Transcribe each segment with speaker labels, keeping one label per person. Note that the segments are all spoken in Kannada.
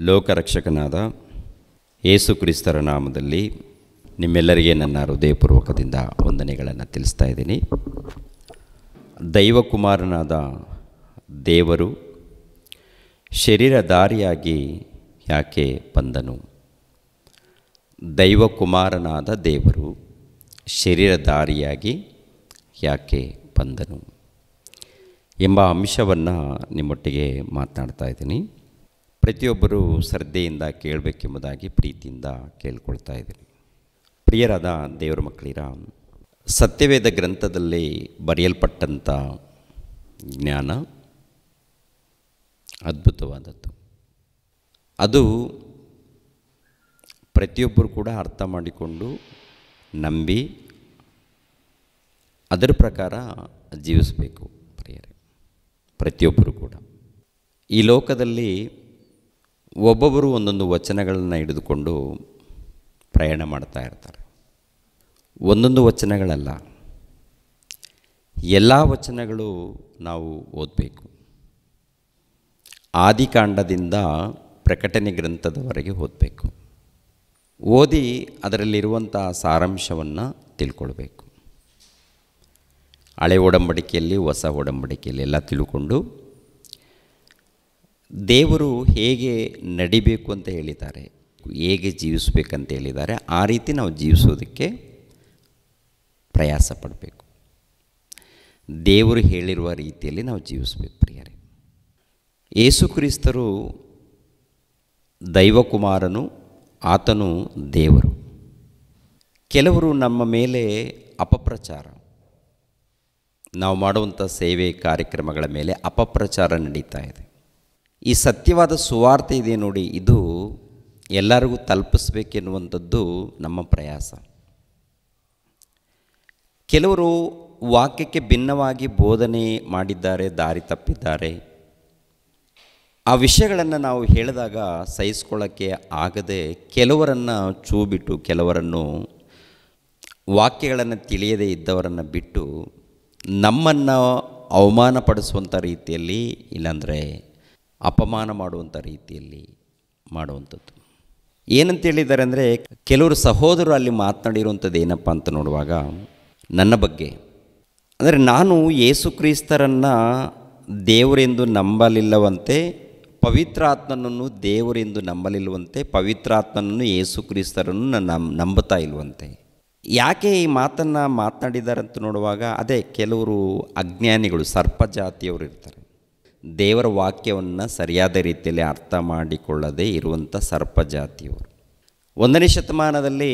Speaker 1: ಲೋಕರಕ್ಷಕನಾದ ಯೇಸು ಕ್ರಿಸ್ತರ ನಾಮದಲ್ಲಿ ನಿಮ್ಮೆಲ್ಲರಿಗೆ ನನ್ನ ಹೃದಯಪೂರ್ವಕದಿಂದ ವಂದನೆಗಳನ್ನು ತಿಳಿಸ್ತಾ ಇದ್ದೀನಿ. ದೈವಕುಮಾರನಾದ ದೇವರು ಶರೀರಧಾರಿಯಾಗಿ ಯಾಕೆ ಬಂದನು? ದೈವಕುಮಾರನಾದ ದೇವರು ಶರೀರಧಾರಿಯಾಗಿ ಯಾಕೆ ಬಂದನು ಎಂಬ ಅಂಶವನ್ನು ನಿಮ್ಮೊಟ್ಟಿಗೆ ಮಾತನಾಡ್ತಾ ಇದ್ದೀನಿ. ಪ್ರತಿಯೊಬ್ಬರೂ ಶ್ರದ್ಧೆಯಿಂದ ಕೇಳಬೇಕೆಂಬುದಾಗಿ ಪ್ರೀತಿಯಿಂದ ಕೇಳ್ಕೊಳ್ತಾ ಇದ್ದೀನಿ. ಪ್ರಿಯರಾದ ದೇವರ ಮಕ್ಕಳಿರ, ಸತ್ಯವೇದ ಗ್ರಂಥದಲ್ಲಿ ಬರೆಯಲ್ಪಟ್ಟಂಥ ಜ್ಞಾನ ಅದ್ಭುತವಾದದ್ದು. ಅದು ಪ್ರತಿಯೊಬ್ಬರು ಕೂಡ ಅರ್ಥ ಮಾಡಿಕೊಂಡು ನಂಬಿ ಅದರ ಪ್ರಕಾರ ಜೀವಿಸಬೇಕು. ಪ್ರಿಯರೇ, ಪ್ರತಿಯೊಬ್ಬರು ಕೂಡ ಈ ಲೋಕದಲ್ಲಿ ಒಬ್ಬೊಬ್ಬರು ಒಂದೊಂದು ವಚನಗಳನ್ನು ಹಿಡಿದುಕೊಂಡು ಪ್ರಯಾಣ ಮಾಡ್ತಾ ಇರ್ತಾರೆ. ಒಂದೊಂದು ವಚನಗಳಲ್ಲ, ಎಲ್ಲ ವಚನಗಳು ನಾವು ಓದಬೇಕು. ಆದಿಕಾಂಡದಿಂದ ಪ್ರಕಟಣೆ ಗ್ರಂಥದವರೆಗೆ ಓದಬೇಕು. ಓದಿ ಅದರಲ್ಲಿರುವಂಥ ಸಾರಾಂಶವನ್ನು ತಿಳ್ಕೊಳ್ಬೇಕು. ಹಳೆ ಒಡಂಬಡಿಕೆಯಲ್ಲಿ, ಹೊಸ ಒಡಂಬಡಿಕೆಯಲ್ಲಿ ಎಲ್ಲ ತಿಳ್ಕೊಂಡು ದೇವರು ಹೇಗೆ ನಡಿಬೇಕು ಅಂತ ಹೇಳಿದ್ದಾರೆ, ಹೇಗೆ ಜೀವಿಸಬೇಕಂತ ಹೇಳಿದ್ದಾರೆ, ಆ ರೀತಿ ನಾವು ಜೀವಿಸೋದಕ್ಕೆ ಪ್ರಯಾಸ ಪಡಬೇಕು. ದೇವರು ಹೇಳಿರುವ ರೀತಿಯಲ್ಲಿ ನಾವು ಜೀವಿಸಬೇಕು. ಪ್ರಿಯರೇ, ಯೇಸು ಕ್ರಿಸ್ತರು ದೈವಕುಮಾರನು, ಆತನು ದೇವರು. ಕೆಲವರು ನಮ್ಮ ಮೇಲೆ ಅಪಪ್ರಚಾರ, ನಾವು ಮಾಡುವಂಥ ಸೇವೆ ಕಾರ್ಯಕ್ರಮಗಳ ಮೇಲೆ ಅಪಪ್ರಚಾರ ನಡೀತಾ ಇದೆ. ಈ ಸತ್ಯವಾದ ಸುವಾರ್ತೆ ಇದೆ ನೋಡಿ, ಇದು ಎಲ್ಲರಿಗೂ ತಲುಪಿಸ್ಬೇಕೆನ್ನುವಂಥದ್ದು ನಮ್ಮ ಪ್ರಯಾಸ. ಕೆಲವರು ವಾಕ್ಯಕ್ಕೆ ಭಿನ್ನವಾಗಿ ಬೋಧನೆ ಮಾಡಿದ್ದಾರೆ, ದಾರಿ ತಪ್ಪಿದ್ದಾರೆ. ಆ ವಿಷಯಗಳನ್ನು ನಾವು ಹೇಳಿದಾಗ ಸಹಿಸ್ಕೊಳ್ಳೋಕ್ಕೆ ಆಗದೆ ಕೆಲವರನ್ನು ಚೂ ಬಿಟ್ಟು, ಕೆಲವರನ್ನು ವಾಕ್ಯಗಳನ್ನು ತಿಳಿಯದೇ ಇದ್ದವರನ್ನು ಬಿಟ್ಟು ನಮ್ಮನ್ನು ಅವಮಾನಪಡಿಸುವಂಥ ರೀತಿಯಲ್ಲಿ, ಇಲ್ಲಾಂದರೆ ಅಪಮಾನ ಮಾಡುವಂಥ ರೀತಿಯಲ್ಲಿ ಮಾಡುವಂಥದ್ದು. ಏನಂತೇಳಿದ್ದಾರೆ ಅಂದರೆ, ಕೆಲವರು ಸಹೋದರರು ಅಲ್ಲಿ ಮಾತನಾಡಿರುವಂಥದ್ದು ಏನಪ್ಪ ಅಂತ ನೋಡುವಾಗ, ನನ್ನ ಬಗ್ಗೆ ಅಂದರೆ ನಾನು ಯೇಸು ಕ್ರಿಸ್ತರನ್ನು ದೇವರೆಂದು ನಂಬಲಿಲ್ಲವಂತೆ, ಪವಿತ್ರಾತ್ಮನನ್ನು ದೇವರೆಂದು ನಂಬಲಿಲ್ಲವಂತೆ, ಪವಿತ್ರಾತ್ಮನನ್ನು ಯೇಸು ಕ್ರಿಸ್ತರನ್ನು ನಂಬುತ್ತಾ ಇಲ್ವಂತೆ. ಯಾಕೆ ಈ ಮಾತನ್ನು ಮಾತನಾಡಿದ್ದಾರೆ ಅಂತ ನೋಡುವಾಗ, ಅದೇ ಕೆಲವರು ಅಜ್ಞಾನಿಗಳು, ಸರ್ಪ ಜಾತಿಯವರು ಇರ್ತಾರೆ. ದೇವರ ವಾಕ್ಯವನ್ನು ಸರಿಯಾದ ರೀತಿಯಲ್ಲಿ ಅರ್ಥ ಮಾಡಿಕೊಳ್ಳದೆ ಇರುವಂಥ ಸರ್ಪ ಜಾತಿಯವರು. 1ನೇ ಶತಮಾನದಲ್ಲಿ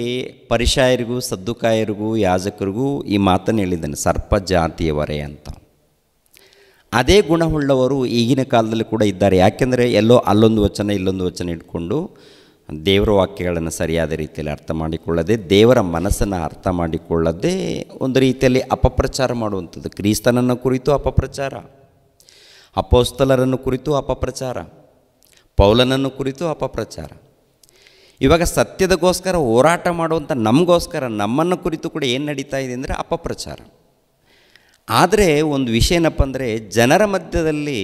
Speaker 1: ಪರಿಸಾಯರಿಗೂ, ಸದ್ದುಕಾಯರಿಗೂ, ಯಾಜಕರಿಗೂ ಈ ಮಾತನ್ನು ಹೇಳಿದ್ದಾನೆ, ಸರ್ಪ ಜಾತಿಯವರೇ ಅಂತ. ಅದೇ ಗುಣವುಳ್ಳವರು ಈಗಿನ ಕಾಲದಲ್ಲಿ ಕೂಡ ಇದ್ದಾರೆ. ಯಾಕೆಂದರೆ ಎಲ್ಲೋ ಅಲ್ಲೊಂದು ವಚನ ಇಲ್ಲೊಂದು ವಚನ ಇಟ್ಕೊಂಡು ದೇವರ ವಾಕ್ಯಗಳನ್ನು ಸರಿಯಾದ ರೀತಿಯಲ್ಲಿ ಅರ್ಥ ಮಾಡಿಕೊಳ್ಳದೆ, ದೇವರ ಮನಸ್ಸನ್ನು ಅರ್ಥ ಮಾಡಿಕೊಳ್ಳದೆ ಒಂದು ರೀತಿಯಲ್ಲಿ ಅಪಪ್ರಚಾರ ಮಾಡುವಂಥದ್ದು. ಕ್ರಿಸ್ತನನ್ನು ಕುರಿತು ಅಪಪ್ರಚಾರ, ಅಪೊಸ್ತಲರನ್ನು ಕುರಿತು ಅಪಪ್ರಚಾರ, ಪೌಲನನ್ನು ಕುರಿತು ಅಪಪ್ರಚಾರ. ಇವಾಗ ಸತ್ಯದಗೋಸ್ಕರ ಹೋರಾಟ ಮಾಡುವಂಥ ನಮಗೋಸ್ಕರ, ನಮ್ಮನ್ನು ಕುರಿತು ಕೂಡ ಏನು ನಡೀತಾ ಇದೆ ಅಂದರೆ ಅಪಪ್ರಚಾರ. ಆದರೆ ಒಂದು ವಿಷಯ ಏನಪ್ಪ ಅಂದರೆ, ಜನರ ಮಧ್ಯದಲ್ಲಿ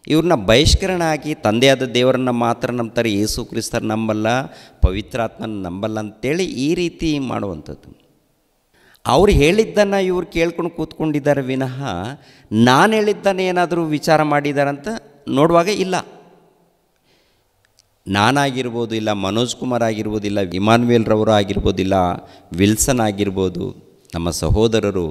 Speaker 1: ಇವ್ರನ್ನ ಬಹಿಷ್ಕರಣ ಆಗಿ ತಂದೆಯಾದ ದೇವರನ್ನು ಮಾತ್ರ ನಂಬ್ತಾರೆ, ಯೇಸು ಕ್ರಿಸ್ತರ ನಂಬಲ್ಲ, ಪವಿತ್ರಾತ್ಮನ ನಂಬಲ್ಲ ಅಂತೇಳಿ ಈ ರೀತಿ ಮಾಡುವಂಥದ್ದು. ಅವ್ರು ಹೇಳಿದ್ದನ್ನು ಇವ್ರು ಕೇಳ್ಕೊಂಡು ಕೂತ್ಕೊಂಡಿದ್ದಾರೆ ವಿನಃ ನಾನು ಹೇಳಿದ್ದನ್ನು ಏನಾದರೂ ವಿಚಾರ ಮಾಡಿದ್ದಾರಂತ ನೋಡುವಾಗ ಇಲ್ಲ. ನಾನಾಗಿರ್ಬೋದು, ಇಲ್ಲ ಮನೋಜ್ ಕುಮಾರ್ ಆಗಿರ್ಬೋದು, ಇಲ್ಲ ಇಮಾನ್ವೇಲ್ರವರು ಆಗಿರ್ಬೋದಿಲ್ಲ, ವಿಲ್ಸನ್ ಆಗಿರ್ಬೋದು, ನಮ್ಮ ಸಹೋದರರು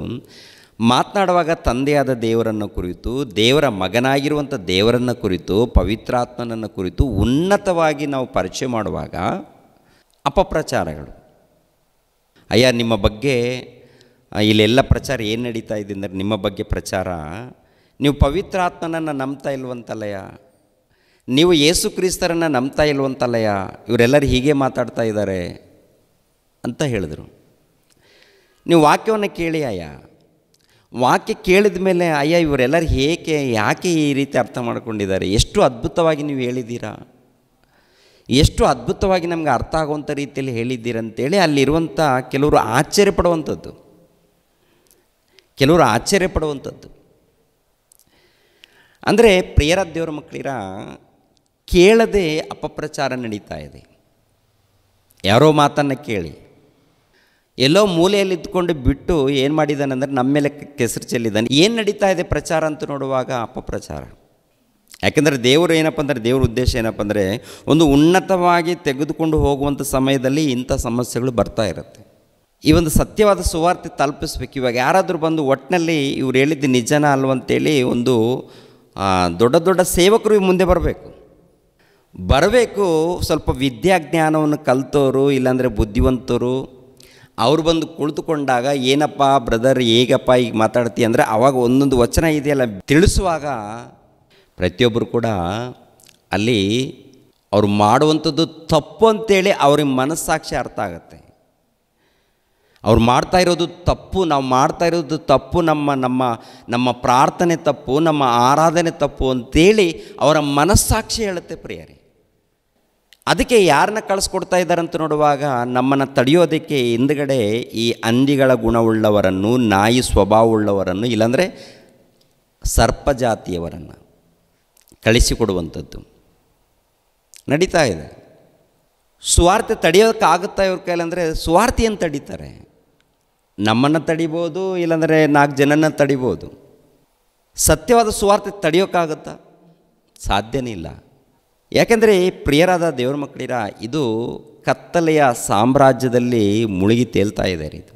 Speaker 1: ಮಾತನಾಡುವಾಗ ತಂದೆಯಾದ ದೇವರನ್ನು ಕುರಿತು, ದೇವರ ಮಗನಾಗಿರುವಂಥ ದೇವರನ್ನು ಕುರಿತು, ಪವಿತ್ರಾತ್ಮನನ್ನು ಕುರಿತು ಉನ್ನತವಾಗಿ ನಾವು ಪರಿಚಯ ಮಾಡುವಾಗ ಅಪಪ್ರಚಾರಗಳು. ಅಯ್ಯ, ನಿಮ್ಮ ಬಗ್ಗೆ ಇಲ್ಲೆಲ್ಲ ಪ್ರಚಾರ ಏನು ನಡೀತಾ ಇದೆ ಅಂದರೆ, ನಿಮ್ಮ ಬಗ್ಗೆ ಪ್ರಚಾರ, ನೀವು ಪವಿತ್ರಾತ್ಮನನ್ನು ನಂಬ್ತಾ ಇಲ್ವಂತಲ್ಲಯ್ಯ, ನೀವು ಯೇಸು ಕ್ರಿಸ್ತರನ್ನು ನಂಬ್ತಾ ಇಲ್ವಂತಲ್ಲಯ್ಯ, ಇವರೆಲ್ಲರೂ ಹೀಗೆ ಮಾತಾಡ್ತಾ ಇದ್ದಾರೆ ಅಂತ ಹೇಳಿದರು. ನೀವು ವಾಕ್ಯವನ್ನು ಕೇಳಿ ಅಯ್ಯ, ವಾಕ್ಯ ಕೇಳಿದ ಮೇಲೆ ಅಯ್ಯ ಇವರೆಲ್ಲರೂ ಯಾಕೆ ಈ ರೀತಿ ಅರ್ಥ ಮಾಡ್ಕೊಂಡಿದ್ದಾರೆ, ಎಷ್ಟು ಅದ್ಭುತವಾಗಿ ನೀವು ಹೇಳಿದ್ದೀರಾ, ಎಷ್ಟು ಅದ್ಭುತವಾಗಿ ನಮಗೆ ಅರ್ಥ ಆಗುವಂಥ ರೀತಿಯಲ್ಲಿ ಹೇಳಿದ್ದೀರಂತೇಳಿ ಅಲ್ಲಿರುವಂಥ ಕೆಲವರು ಆಶ್ಚರ್ಯಪಡುವಂಥದ್ದು. ಅಂದರೆ ಪ್ರಿಯರ ದೇವರ ಮಕ್ಕಳಿರ, ಕೇಳದೆ ಅಪಪ್ರಚಾರ ನಡೀತಾ ಇದೆ. ಯಾರೋ ಮಾತನ್ನು ಕೇಳಿ ಎಲ್ಲೋ ಮೂಲೆಯಲ್ಲಿ ಇದ್ದುಕೊಂಡು ಬಿಟ್ಟು ಏನು ಮಾಡಿದ್ದಾನೆಂದರೆ ನಮ್ಮ ಮೇಲೆ ಕೆಸರು ಚೆಲ್ಲಿದ್ದಾನೆ. ಏನು ನಡೀತಾ ಇದೆ ಪ್ರಚಾರ ಅಂತ ನೋಡುವಾಗ ಅಪಪ್ರಚಾರ. ಯಾಕೆಂದರೆ ದೇವರು ಏನಪ್ಪ ಅಂದರೆ, ದೇವ್ರ ಉದ್ದೇಶ ಏನಪ್ಪ ಅಂದರೆ, ಒಂದು ಉನ್ನತವಾಗಿ ತೆಗೆದುಕೊಂಡು ಹೋಗುವಂಥ ಸಮಯದಲ್ಲಿ ಇಂಥ ಸಮಸ್ಯೆಗಳು ಬರ್ತಾ ಇರುತ್ತೆ. ಈ ಒಂದು ಸತ್ಯವಾದ ಸುವಾರ್ತೆ ತಲುಪಿಸ್ಬೇಕು. ಇವಾಗ ಯಾರಾದರೂ ಬಂದು ಒಟ್ಟಿನಲ್ಲಿ ಇವ್ರು ಹೇಳಿದ್ದು ನಿಜನ ಅಲ್ವಂತೇಳಿ ಒಂದು ದೊಡ್ಡ ದೊಡ್ಡ ಸೇವಕರು ಮುಂದೆ ಬರಬೇಕು. ಸ್ವಲ್ಪ ವಿದ್ಯಾಜ್ಞಾನವನ್ನು ಕಲಿತವರು ಇಲ್ಲಾಂದರೆ ಬುದ್ಧಿವಂತರು ಅವ್ರು ಬಂದು ಕುಳಿತುಕೊಂಡಾಗ, ಏನಪ್ಪ ಬ್ರದರ್ ಹೇಗಪ್ಪ ಈಗ ಮಾತಾಡ್ತಿ ಅಂದರೆ ಆವಾಗ ಒಂದೊಂದು ವಚನ ಇದೆಯಲ್ಲ ತಿಳಿಸುವಾಗ ಪ್ರತಿಯೊಬ್ಬರು ಕೂಡ ಅಲ್ಲಿ ಅವ್ರು ಮಾಡುವಂಥದ್ದು ತಪ್ಪು ಅಂತೇಳಿ ಅವ್ರಿಗೆ ಮನಸ್ಸಾಕ್ಷಿ ಅರ್ಥ ಆಗುತ್ತೆ. ಅವ್ರು ಮಾಡ್ತಾ ಇರೋದು ತಪ್ಪು, ನಾವು ಮಾಡ್ತಾ ಇರೋದು ತಪ್ಪು, ನಮ್ಮ ಪ್ರಾರ್ಥನೆ ತಪ್ಪು, ನಮ್ಮ ಆರಾಧನೆ ತಪ್ಪು ಅಂತೇಳಿ ಅವರ ಮನಸ್ಸಾಕ್ಷಿ ಹೇಳುತ್ತೆ ಪ್ರಿಯರೇ. ಅದಕ್ಕೆ ಯಾರನ್ನ ಕಳಿಸ್ಕೊಡ್ತಾ ಇದ್ದಾರಂತ ನೋಡುವಾಗ, ನಮ್ಮನ್ನು ತಡೆಯೋದಕ್ಕೆ ಹಿಂದುಗಡೆ ಈ ಹಂದಿಗಳ ಗುಣವುಳ್ಳವರನ್ನು, ನಾಯಿ ಸ್ವಭಾವವುಳ್ಳವರನ್ನು, ಇಲ್ಲಾಂದರೆ ಸರ್ಪ ಜಾತಿಯವರನ್ನು ಕಳಿಸಿಕೊಡುವಂಥದ್ದು ನಡೀತಾ ಇದೆ. ಸುವಾರ್ತೆ ತಡೆಯೋಕ್ಕಾಗುತ್ತಾ ಇವ್ರ ಕೈಲಂದರೆ ಸುವಾರ್ತೆಯನ್ನು ತಡೀತಾರೆ. ನಮ್ಮನ್ನು ತಡಿಬೋದು, ಇಲ್ಲಾಂದರೆ 4 ಜನನ ತಡಿಬೋದು. ಸತ್ಯವಾದ ಸುವಾರ್ತೆ ತಡೆಯೋಕ್ಕಾಗುತ್ತಾ? ಸಾಧ್ಯನೇ ಇಲ್ಲ. ಯಾಕೆಂದರೆ ಪ್ರಿಯರಾದ ದೇವರ ಮಕ್ಕಳಿರ, ಇದು ಕತ್ತಲೆಯ ಸಾಮ್ರಾಜ್ಯದಲ್ಲಿ ಮುಳುಗಿ ತೇಲ್ತಾ ಇದ್ದಾರೆ. ಇದು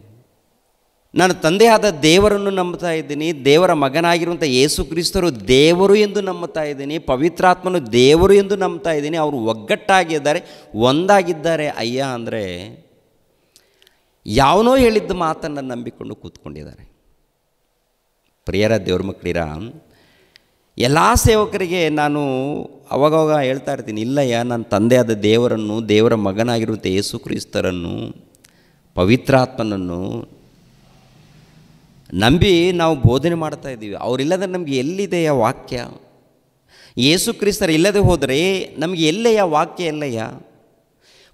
Speaker 1: ನಾನು ತಂದೆಯಾದ ದೇವರನ್ನು ನಂಬುತ್ತಾ ಇದ್ದೀನಿ, ದೇವರ ಮಗನಾಗಿರುವಂಥ ಯೇಸು ಕ್ರಿಸ್ತರು ದೇವರು ಎಂದು ನಂಬುತ್ತಾ ಇದ್ದೀನಿ, ಪವಿತ್ರಾತ್ಮನು ದೇವರು ಎಂದು ನಂಬ್ತಾ ಇದ್ದೀನಿ. ಅವರು ಒಗ್ಗಟ್ಟಾಗಿದ್ದಾರೆ, ಒಂದಾಗಿದ್ದಾರೆ. ಅಯ್ಯ ಅಂದರೆ ಯಾವನೋ ಹೇಳಿದ್ದ ಮಾತನ್ನು ನಂಬಿಕೊಂಡು ಕೂತ್ಕೊಂಡಿದ್ದಾರೆ. ಪ್ರಿಯರ ದೇವ್ರ ಮಕ್ಕಳಿರ, ಎಲ್ಲ ಸೇವಕರಿಗೆ ನಾನು ಅವಾಗವಾಗ ಹೇಳ್ತಾ ಇರ್ತೀನಿ, ಇಲ್ಲಯ್ಯ, ನನ್ನ ತಂದೆಯಾದ ದೇವರನ್ನು, ದೇವರ ಮಗನಾಗಿರುವಂಥ ಯೇಸು ಕ್ರಿಸ್ತರನ್ನು, ಪವಿತ್ರಾತ್ಮನನ್ನು ನಂಬಿ ನಾವು ಬೋಧನೆ ಮಾಡ್ತಾ ಇದ್ದೀವಿ. ಅವರಿಲ್ಲದೆ ನಮಗೆ ಎಲ್ಲಿದೆಯ ವಾಕ್ಯ? ಯೇಸು ಕ್ರಿಸ್ತರು ಇಲ್ಲದೆ ಹೋದರೆ ನಮಗೆ ಎಲ್ಲೆಯ ವಾಕ್ಯ? ಎಲ್ಲಯ್ಯ?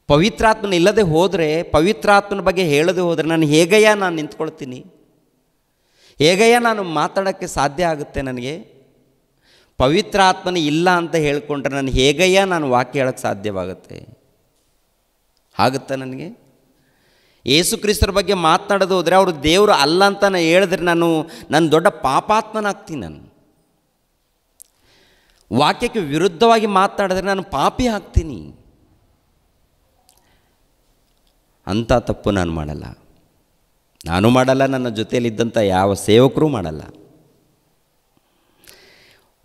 Speaker 1: ಪವಿತ್ರಾತ್ಮನ ಇಲ್ಲದೆ ಹೋದರೆ, ಪವಿತ್ರಾತ್ಮನ ಬಗ್ಗೆ ಹೇಳದೆ ಹೋದರೆ ನಾನು ಹೇಗಯ್ಯ ನಾನು ನಿಂತ್ಕೊಳ್ತೀನಿ? ಹೇಗಯ್ಯ ನಾನು ಮಾತಾಡೋಕ್ಕೆ ಸಾಧ್ಯ ಆಗುತ್ತೆ? ನನಗೆ ಪವಿತ್ರಾತ್ಮನ ಇಲ್ಲ ಅಂತ ಹೇಳಿಕೊಂಡ್ರೆ ನಾನು ಹೇಗಯ್ಯ ನಾನು ವಾಕ್ಯ ಹೇಳೋಕ್ಕೆ ಸಾಧ್ಯವಾಗುತ್ತೆ? ಆಗುತ್ತಾ ನನಗೆ? ಯೇಸು ಕ್ರಿಸ್ತರ ಬಗ್ಗೆ ಮಾತನಾಡೋದು ಹೋದರೆ, ಅವರು ದೇವರು ಅಲ್ಲ ಅಂತ ಹೇಳಿದ್ರೆ ನಾನು ದೊಡ್ಡ ಪಾಪಾತ್ಮನಾಗ್ತೀನಿ. ನಾನು ವಾಕ್ಯಕ್ಕೆ ವಿರುದ್ಧವಾಗಿ ಮಾತನಾಡಿದ್ರೆ ನಾನು ಪಾಪಿ ಆಗ್ತೀನಿ. ಅಂಥ ತಪ್ಪು ನಾನು ಮಾಡಲ್ಲ, ನನ್ನ ಜೊತೆಯಲ್ಲಿದ್ದಂಥ ಯಾವ ಸೇವಕರೂ ಮಾಡಲ್ಲ.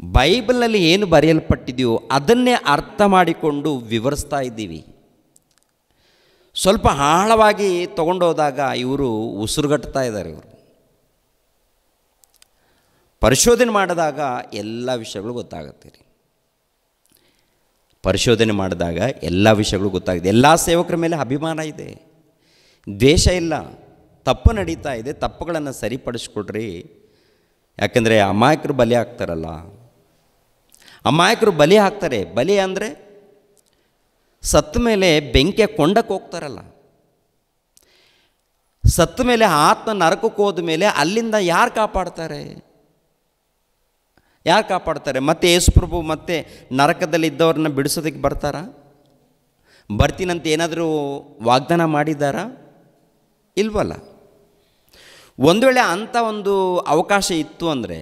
Speaker 1: ಬೈಬಲ್ನಲ್ಲಿ ಏನು ಬರೆಯಲ್ಪಟ್ಟಿದೆಯೋ ಅದನ್ನೇ ಅರ್ಥ ಮಾಡಿಕೊಂಡು ವಿವರಿಸ್ತಾ ಇದ್ದೀವಿ. ಸ್ವಲ್ಪ ಆಳವಾಗಿ ತಗೊಂಡೋದಾಗ ಇವರು ಉಸಿರುಗಟ್ತಾ ಇದ್ದಾರೆ. ಇವರು ಪರಿಶೋಧನೆ ಮಾಡಿದಾಗ ಎಲ್ಲ ವಿಷಯಗಳು ಗೊತ್ತಾಗುತ್ತೆ. ಪರಿಶೋಧನೆ ಮಾಡಿದಾಗ ಎಲ್ಲ ವಿಷಯಗಳು ಗೊತ್ತಾಗಿದೆ. ಎಲ್ಲ ಸೇವಕರ ಮೇಲೆ ಅಭಿಮಾನ ಇದೆ, ದ್ವೇಷ ಇಲ್ಲ. ತಪ್ಪು ನಡೀತಾ ಇದೆ, ತಪ್ಪುಗಳನ್ನು ಸರಿಪಡಿಸ್ಕೊಡ್ರಿ. ಯಾಕೆಂದರೆ ಅಮಾಯಕರು ಬಲಿ ಆಗ್ತಾರಲ್ಲ, ಅಮಾಯಕರು ಬಲಿ ಹಾಕ್ತಾರೆ. ಬಲಿ ಅಂದರೆ ಸತ್ತ ಮೇಲೆ ಬೆಂಕಿಯ ಕೊಂಡಕ್ಕೆ ಹೋಗ್ತಾರಲ್ಲ, ಸತ್ತ ಮೇಲೆ ಆತ್ಮ ನರಕಕ್ಕೆ ಹೋದ ಮೇಲೆ ಅಲ್ಲಿಂದ ಯಾರು ಕಾಪಾಡ್ತಾರೆ? ಮತ್ತೆ ಯೇಸುಪ್ರಭು ಮತ್ತೆ ನರಕದಲ್ಲಿದ್ದವ್ರನ್ನ ಬಿಡಿಸೋದಕ್ಕೆ ಬರ್ತಾರಾ? ಬರ್ತೀನಂತ ಏನಾದರೂ ವಾಗ್ದಾನ ಮಾಡಿದ್ದಾರಾ? ಇಲ್ವಲ್ಲ. ಒಂದು ವೇಳೆ ಅಂಥ ಒಂದು ಅವಕಾಶ ಇತ್ತು ಅಂದರೆ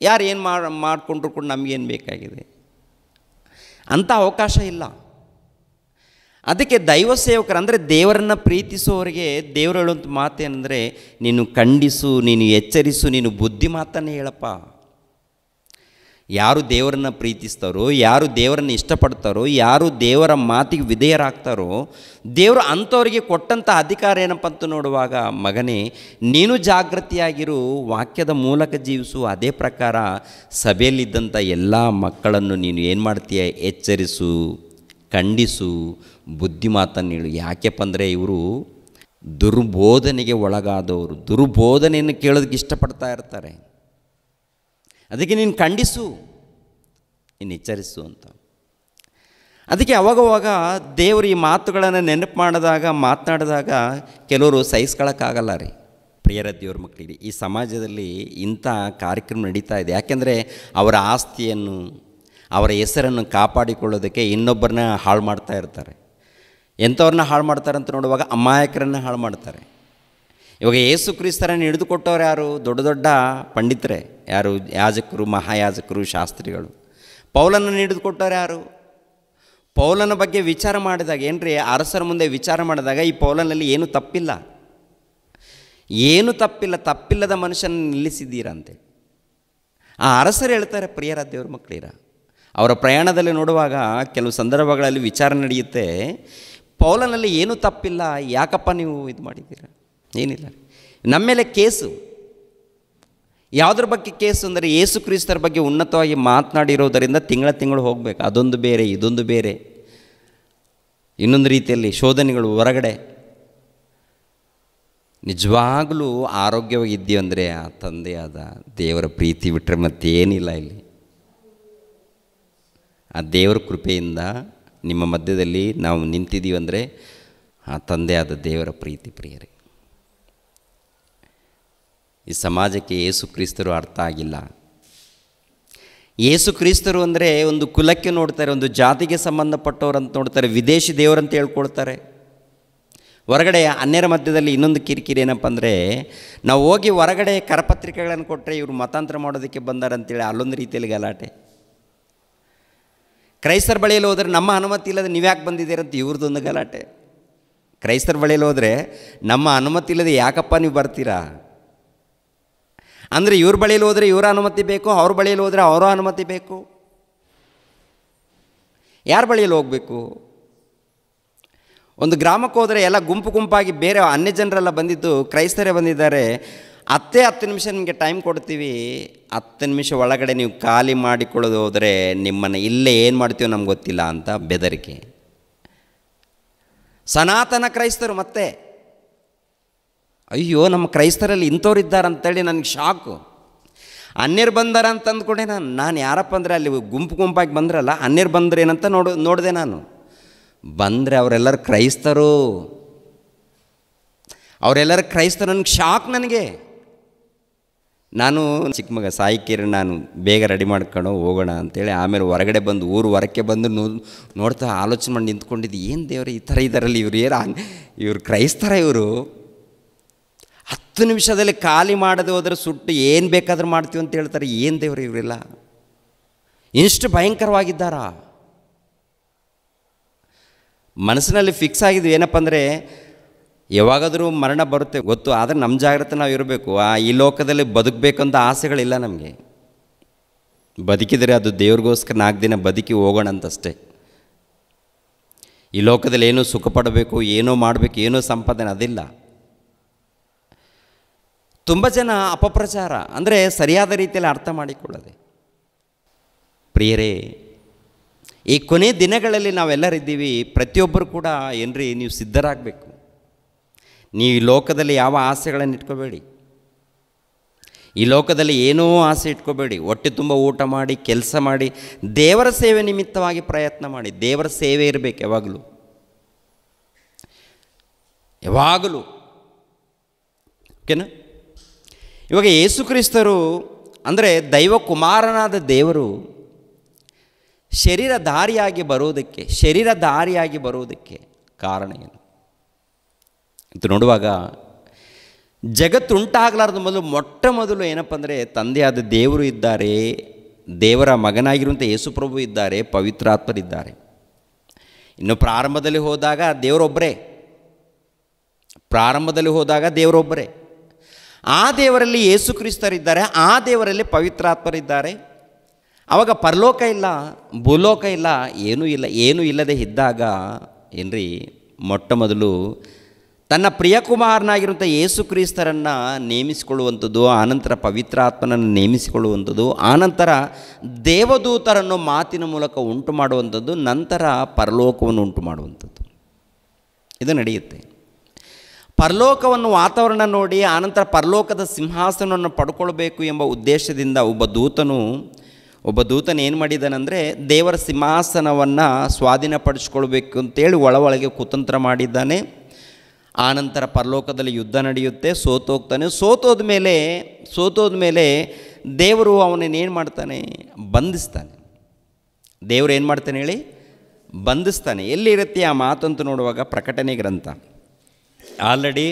Speaker 1: ಯಾರು ಏನು ಮಾಡಿಕೊಂಡ್ರು ಕೂಡ ನಮಗೇನು ಬೇಕಾಗಿದೆ? ಅಂಥ ಅವಕಾಶ ಇಲ್ಲ. ಅದಕ್ಕೆ ದೈವ ಸೇವಕರು ಅಂದರೆ ದೇವರನ್ನು ಪ್ರೀತಿಸುವವರಿಗೆ ದೇವರು ಹೇಳುವಂಥ ಮಾತೇನೆಂದರೆ, ನೀನು ಖಂಡಿಸು, ನೀನು ಎಚ್ಚರಿಸು, ನೀನು ಬುದ್ಧಿ ಮಾತನ್ನೇ ಹೇಳಪ್ಪ. ಯಾರು ದೇವರನ್ನು ಪ್ರೀತಿಸ್ತಾರೋ, ಯಾರು ದೇವರನ್ನು ಇಷ್ಟಪಡ್ತಾರೋ, ಯಾರು ದೇವರ ಮಾತಿಗೆ ವಿಧೇಯರಾಗ್ತಾರೋ, ದೇವರು ಅಂಥವ್ರಿಗೆ ಕೊಟ್ಟಂಥ ಅಧಿಕಾರ ಏನಪ್ಪ ಅಂತ ನೋಡುವಾಗ, ಮಗನೇ ನೀನು ಜಾಗೃತಿಯಾಗಿರು, ವಾಕ್ಯದ ಮೂಲಕ ಜೀವಿಸು. ಅದೇ ಪ್ರಕಾರ ಸಭೆಯಲ್ಲಿದ್ದಂಥ ಎಲ್ಲ ಮಕ್ಕಳನ್ನು ನೀನು ಏನು ಮಾಡ್ತೀಯ? ಎಚ್ಚರಿಸು, ಖಂಡಿಸು, ಬುದ್ಧಿ ಮಾತನ್ನು ಹೇಳು. ಯಾಕೆಪ್ಪ ಅಂದರೆ ಇವರು ದುರ್ಬೋಧನೆಗೆ ಒಳಗಾದವರು, ದುರ್ಬೋಧನೆಯನ್ನು ಕೇಳೋದಕ್ಕೆ ಇಷ್ಟಪಡ್ತಾ ಇರ್ತಾರೆ. ಅದಕ್ಕೆ ನೀನು ಖಂಡಿಸು, ನೀನು ಎಚ್ಚರಿಸು ಅಂತ. ಅದಕ್ಕೆ ಅವಾಗವಾಗ ದೇವರು ಈ ಮಾತುಗಳನ್ನು ನೆನಪು ಮಾತನಾಡಿದಾಗ ಕೆಲವರು ಸಹಿಸ್ಕೊಳ್ಳೋಕ್ಕಾಗಲ್ಲ ರೀ. ಪ್ರಿಯರ ದೇವ್ರ ಮಕ್ಕಳಿಗೆ ಈ ಸಮಾಜದಲ್ಲಿ ಇಂಥ ಕಾರ್ಯಕ್ರಮ ನಡೀತಾ ಇದೆ. ಯಾಕೆಂದರೆ ಅವರ ಆಸ್ತಿಯನ್ನು, ಅವರ ಹೆಸರನ್ನು ಕಾಪಾಡಿಕೊಳ್ಳೋದಕ್ಕೆ ಇನ್ನೊಬ್ಬರನ್ನ ಹಾಳು ಮಾಡ್ತಾ ಇರ್ತಾರೆ. ಎಂಥವ್ರನ್ನ ಹಾಳು ಮಾಡ್ತಾರೆ ಅಂತ ನೋಡುವಾಗ ಅಮಾಯಕರನ್ನು ಹಾಳು ಮಾಡ್ತಾರೆ. ಇವಾಗ ಯೇಸು ಕ್ರಿಸ್ತರನ್ನು ಹಿಡಿದುಕೊಟ್ಟವ್ರು ಯಾರು? ದೊಡ್ಡ ದೊಡ್ಡ ಪಂಡಿತರೇ. ಯಾರು? ಯಾಜಕರು, ಮಹಾಯಾಜಕರು, ಶಾಸ್ತ್ರಿಗಳು. ಪೌಲನನ್ನು ಹಿಡಿದುಕೊಟ್ಟವ್ರು ಯಾರು? ಪೌಲನ ಬಗ್ಗೆ ವಿಚಾರ ಮಾಡಿದಾಗ ಏನ್ರಿ, ಅರಸರ ಮುಂದೆ ವಿಚಾರ ಮಾಡಿದಾಗ ಈ ಪೌಲನಲ್ಲಿ ಏನೂ ತಪ್ಪಿಲ್ಲ, ಏನೂ ತಪ್ಪಿಲ್ಲದ ಮನುಷ್ಯನ ನಿಲ್ಲಿಸಿದ್ದೀರಂತೆ. ಆ ಅರಸರು ಹೇಳ್ತಾರೆ, ಪ್ರಿಯರ ದೇವ್ರ ಮಕ್ಕಳಿರ, ಅವರ ಪ್ರಯಾಣದಲ್ಲಿ ನೋಡುವಾಗ ಕೆಲವು ಸಂದರ್ಭಗಳಲ್ಲಿ ವಿಚಾರ ನಡೆಯುತ್ತೆ, ಪೌಲನಲ್ಲಿ ಏನೂ ತಪ್ಪಿಲ್ಲ, ಯಾಕಪ್ಪ ನೀವು ಇದು ಮಾಡಿದ್ದೀರಾ? ಏನಿಲ್ಲ. ನಮ್ಮ ಮೇಲೆ ಕೇಸು. ಯಾವುದ್ರ ಬಗ್ಗೆ ಕೇಸು ಅಂದರೆ ಯೇಸು ಕ್ರಿಸ್ತರ ಬಗ್ಗೆ ಉನ್ನತವಾಗಿ ಮಾತನಾಡಿರೋದರಿಂದ ತಿಂಗಳು ಹೋಗಬೇಕು. ಅದೊಂದು ಬೇರೆ, ಇದೊಂದು ಬೇರೆ, ಇನ್ನೊಂದು ರೀತಿಯಲ್ಲಿ ಶೋಧನೆಗಳು ಹೊರಗಡೆ. ನಿಜವಾಗಲೂ ಆರೋಗ್ಯವಾಗಿದ್ದೀವಿ ಅಂದರೆ ಆ ತಂದೆಯಾದ ದೇವರ ಪ್ರೀತಿ ಬಿಟ್ಟರೆ ಮತ್ತೇನಿಲ್ಲ ಇಲ್ಲಿ. ಆ ದೇವರ ಕೃಪೆಯಿಂದ ನಿಮ್ಮ ಮಧ್ಯದಲ್ಲಿ ನಾವು ನಿಂತಿದ್ದೀವಿ ಅಂದರೆ ಆ ತಂದೆಯಾದ ದೇವರ ಪ್ರೀತಿ. ಪ್ರಿಯರೇ, ಈ ಸಮಾಜಕ್ಕೆ ಯೇಸು ಕ್ರಿಸ್ತರು ಅರ್ಥ ಆಗಿಲ್ಲ. ಯೇಸು ಕ್ರಿಸ್ತರು ಅಂದರೆ ಒಂದು ಕುಲಕ್ಕೆ ನೋಡ್ತಾರೆ, ಒಂದು ಜಾತಿಗೆ ಸಂಬಂಧಪಟ್ಟವ್ರು ಅಂತ ನೋಡ್ತಾರೆ, ವಿದೇಶಿ ದೇವರಂತ ಹೇಳ್ಕೊಳ್ತಾರೆ. ಹೊರಗಡೆ ಅನ್ಯರ ಮಧ್ಯದಲ್ಲಿ ಇನ್ನೊಂದು ಕಿರಿಕಿರಿ ಏನಪ್ಪ ಅಂದರೆ, ನಾವು ಹೋಗಿ ಹೊರಗಡೆ ಕರಪತ್ರಿಕೆಗಳನ್ನು ಕೊಟ್ಟರೆ ಇವರು ಮತಾಂತರ ಮಾಡೋದಕ್ಕೆ ಬಂದಾರಂತೇಳಿ ಅಲ್ಲೊಂದು ರೀತಿಯಲ್ಲಿ ಗಲಾಟೆ. ಕ್ರೈಸ್ತರ ಬಳಿಯಲ್ಲಿ ಹೋದರೆ ನಮ್ಮ ಅನುಮತಿ ಇಲ್ಲದೆ ನೀವ್ಯಾಕೆ ಬಂದಿದ್ದೀರಂತ ಇವ್ರದ್ದೊಂದು ಗಲಾಟೆ. ಕ್ರೈಸ್ತರ ಬಳಿಯಲ್ಲಿ ಹೋದರೆ ನಮ್ಮ ಅನುಮತಿ ಇಲ್ಲದೆ ಯಾಕಪ್ಪ ನೀವು ಬರ್ತೀರಾ ಅಂದರೆ, ಇವ್ರ ಬಳಿಯಲ್ಲಿ ಹೋದರೆ ಇವರ ಅನುಮತಿ ಬೇಕು, ಅವ್ರ ಬಳಿಯಲ್ಲಿ ಹೋದರೆ ಅವರ ಅನುಮತಿ ಬೇಕು. ಯಾರ ಬಳಿಯಲ್ಲಿ ಹೋಗಬೇಕು? ಒಂದು ಗ್ರಾಮಕ್ಕೆ ಹೋದರೆ ಎಲ್ಲ ಗುಂಪಾಗಿ ಬೇರೆ ಅನ್ಯ ಜನರೆಲ್ಲ ಬಂದಿದ್ದು, ಕ್ರೈಸ್ತರೇ ಬಂದಿದ್ದಾರೆ, 10 ನಿಮಿಷ ನಿಮಗೆ ಟೈಮ್ ಕೊಡ್ತೀವಿ, 10 ನಿಮಿಷ ಒಳಗಡೆ ನೀವು ಖಾಲಿ ಮಾಡಿಕೊಳ್ಳೋದು ಹೋದರೆ ನಿಮ್ಮನ್ನು ಇಲ್ಲೇ ಏನು ಮಾಡ್ತೀವೋ ನಮ್ಗೆ ಗೊತ್ತಿಲ್ಲ ಅಂತ ಬೆದರಿಕೆ. ಸನಾತನ ಕ್ರೈಸ್ತರು ಮತ್ತೆ, ಅಯ್ಯೋ ನಮ್ಮ ಕ್ರೈಸ್ತರಲ್ಲಿ ಇಂಥವ್ರು ಇದ್ದಾರಂತೇಳಿ ನನಗೆ ಶಾಕು. ಅನ್ಯರು ಬಂದಾರ ಅಂತ ಅಂದ್ಕೊಂಡೆ ನಾನು ಯಾರಪ್ಪ ಅಂದರೆ ಅಲ್ಲಿ ಗುಂಪಾಗಿ ಬಂದ್ರಲ್ಲ, ಅನ್ಯರು ಬಂದ್ರೆ ಏನಂತ ನೋಡಿದೆ ನಾನು. ಬಂದರೆ ಅವರೆಲ್ಲರೂ ಕ್ರೈಸ್ತರು, ಅವರೆಲ್ಲರೂ ಕ್ರೈಸ್ತರು. ನನಗೆ ಶಾಕ್. ನಾನು ಚಿಕ್ಕ ಮಗ ಸಾಯಿಕೇರಿ, ನಾನು ಬೇಗ ರೆಡಿ ಮಾಡ್ಕೊಂಡು ಹೋಗೋಣ ಅಂಥೇಳಿ ಆಮೇಲೆ ಹೊರಗಡೆ ಬಂದು ಊರು ಹೊರಕ್ಕೆ ಬಂದು ನೋಡ್ತಾ ಆಲೋಚನೆ ಮಾಡಿ ನಿಂತ್ಕೊಂಡಿದ್ದು, ಏನು ದೇವ್ರೆ ಈ ಥರ ಇದ್ದಾರಲ್ಲಿ ಇವರು ಕ್ರೈಸ್ತರ, ಇವರು 10 ನಿಮಿಷದಲ್ಲಿ ಖಾಲಿ ಮಾಡದೆ ಹೋದರೆ ಸುಟ್ಟು ಏನು ಬೇಕಾದ್ರೂ ಮಾಡ್ತೀವಿ ಅಂತ ಹೇಳ್ತಾರೆ. ಏನು ದೇವ್ರೆ ಇವರೆಲ್ಲ ಇಷ್ಟು ಭಯಂಕರವಾಗಿದ್ದಾರಾ? ಮನಸ್ಸಿನಲ್ಲಿ ಫಿಕ್ಸ್ ಆಗಿದ್ವಿ ಏನಪ್ಪ ಅಂದರೆ, ಯಾವಾಗಾದರೂ ಮರಣ ಬರುತ್ತೆ ಗೊತ್ತು, ಆದರೆ ನಮ್ಮ ಜಾಗ್ರತೆ ನಾವು ಇರಬೇಕು. ಈ ಲೋಕದಲ್ಲಿ ಬದುಕಬೇಕಂತ ಆಸೆಗಳಿಲ್ಲ ನಮಗೆ. ಬದುಕಿದರೆ ಅದು ದೇವ್ರಿಗೋಸ್ಕರ 4 ದಿನ ಬದುಕಿ ಹೋಗೋಣ ಅಂತಷ್ಟೇ. ಈ ಲೋಕದಲ್ಲಿ ಏನೋ ಸುಖ ಪಡಬೇಕು, ಏನೋ ಮಾಡಬೇಕು, ಏನೋ ಸಂಪಾದನೆ ಅದಿಲ್ಲ. ತುಂಬ ಜನ ಅಪಪ್ರಚಾರ ಅಂದರೆ ಸರಿಯಾದ ರೀತಿಯಲ್ಲಿ ಅರ್ಥ ಮಾಡಿಕೊಳ್ಳದೆ. ಪ್ರಿಯರೇ, ಈ ಕೊನೆ ದಿನಗಳಲ್ಲಿ ನಾವೆಲ್ಲರಿದ್ದೀವಿ. ಪ್ರತಿಯೊಬ್ಬರು ಕೂಡ ಏನ್ರಿ, ನೀವು ಸಿದ್ಧರಾಗಬೇಕು. ನೀವು ಈ ಲೋಕದಲ್ಲಿ ಯಾವ ಆಸೆಗಳನ್ನು ಇಟ್ಕೋಬೇಡಿ, ಈ ಲೋಕದಲ್ಲಿ ಏನೋ ಆಸೆ ಇಟ್ಕೋಬೇಡಿ. ಹೊಟ್ಟೆ ತುಂಬ ಊಟ ಮಾಡಿ, ಕೆಲಸ ಮಾಡಿ, ದೇವರ ಸೇವೆ ನಿಮಿತ್ತವಾಗಿ ಪ್ರಯತ್ನ ಮಾಡಿ. ದೇವರ ಸೇವೆ ಇರಬೇಕು ಯಾವಾಗಲೂ. ಓಕೆನಾ? ಇವಾಗ ಯೇಸು ಕ್ರಿಸ್ತರು ಅಂದರೆ ದೈವ ಕುಮಾರನಾದ ದೇವರು ಶರೀರಧಾರಿಯಾಗಿ ಬರುವುದಕ್ಕೆ ಕಾರಣ ಏನು ಅಂತ ನೋಡುವಾಗ, ಜಗತ್ತುಂಟಾಗಲಾರ್ದ ಮೊಟ್ಟ ಮೊದಲು ಏನಪ್ಪ ಅಂದರೆ ತಂದೆಯಾದ ದೇವರು ಇದ್ದಾರೆ, ದೇವರ ಮಗನಾಗಿರುವಂಥ ಯೇಸು ಪ್ರಭು ಇದ್ದಾರೆ, ಪವಿತ್ರಾತ್ಮರಿದ್ದಾರೆ. ಇನ್ನು ಪ್ರಾರಂಭದಲ್ಲಿ ಹೋದಾಗ ದೇವರೊಬ್ಬರೇ. ಆ ದೇವರಲ್ಲಿ ಯೇಸು ಕ್ರಿಸ್ತರಿದ್ದಾರೆ, ಆ ದೇವರಲ್ಲಿ ಪವಿತ್ರಾತ್ಮರಿದ್ದಾರೆ. ಆವಾಗ ಪರಲೋಕ ಇಲ್ಲ, ಭೂಲೋಕ ಇಲ್ಲ, ಏನೂ ಇಲ್ಲದೆ ಇದ್ದಾಗ ಏನ್ರಿ, ಮೊಟ್ಟ ಮೊದಲು ತನ್ನ ಪ್ರಿಯಕುಮಾರನಾಗಿರುವಂಥ ಯೇಸು ಕ್ರಿಸ್ತರನ್ನು ನೇಮಿಸಿಕೊಳ್ಳುವಂಥದ್ದು, ಆನಂತರ ಪವಿತ್ರಾತ್ಮನನ್ನು ನೇಮಿಸಿಕೊಳ್ಳುವಂಥದ್ದು, ಆನಂತರ ದೇವದೂತರನ್ನು ಮಾತಿನ ಮೂಲಕ ಉಂಟು ಮಾಡುವಂಥದ್ದು, ನಂತರ ಪರಲೋಕವನ್ನು ಉಂಟು ಮಾಡುವಂಥದ್ದು. ಇದು ನಡೆಯುತ್ತೆ. ಪರಲೋಕವನ್ನು ವಾತಾವರಣ ನೋಡಿ ಆನಂತರ ಪರಲೋಕದ ಸಿಂಹಾಸನವನ್ನು ಪಡ್ಕೊಳ್ಬೇಕು ಎಂಬ ಉದ್ದೇಶದಿಂದ ಒಬ್ಬ ದೂತನು ಏನು ಮಾಡಿದ್ದಾನೆಂದರೆ, ದೇವರ ಸಿಂಹಾಸನವನ್ನು ಸ್ವಾಧೀನಪಡಿಸ್ಕೊಳ್ಬೇಕು ಅಂತೇಳಿ ಒಳಗೆ ಕುತಂತ್ರ ಮಾಡಿದ್ದಾನೆ. ಆನಂತರ ಪರಲೋಕದಲ್ಲಿ ಯುದ್ಧ ನಡೆಯುತ್ತೆ, ಸೋತೋಗ್ತಾನೆ. ಸೋತೋದ ಮೇಲೆ ದೇವರು ಅವನೇನು ಮಾಡ್ತಾನೆ, ಬಂಧಿಸ್ತಾನೆ. ದೇವರು ಏನು ಮಾಡ್ತಾನೆ ಹೇಳಿ? ಬಂಧಿಸ್ತಾನೆ. ಎಲ್ಲಿರುತ್ತೆ ಆ ಮಾತಂತೂ ನೋಡುವಾಗ ಪ್ರಕಟಣೆ ಗ್ರಂಥ. ಆಲ್ರೆಡಿ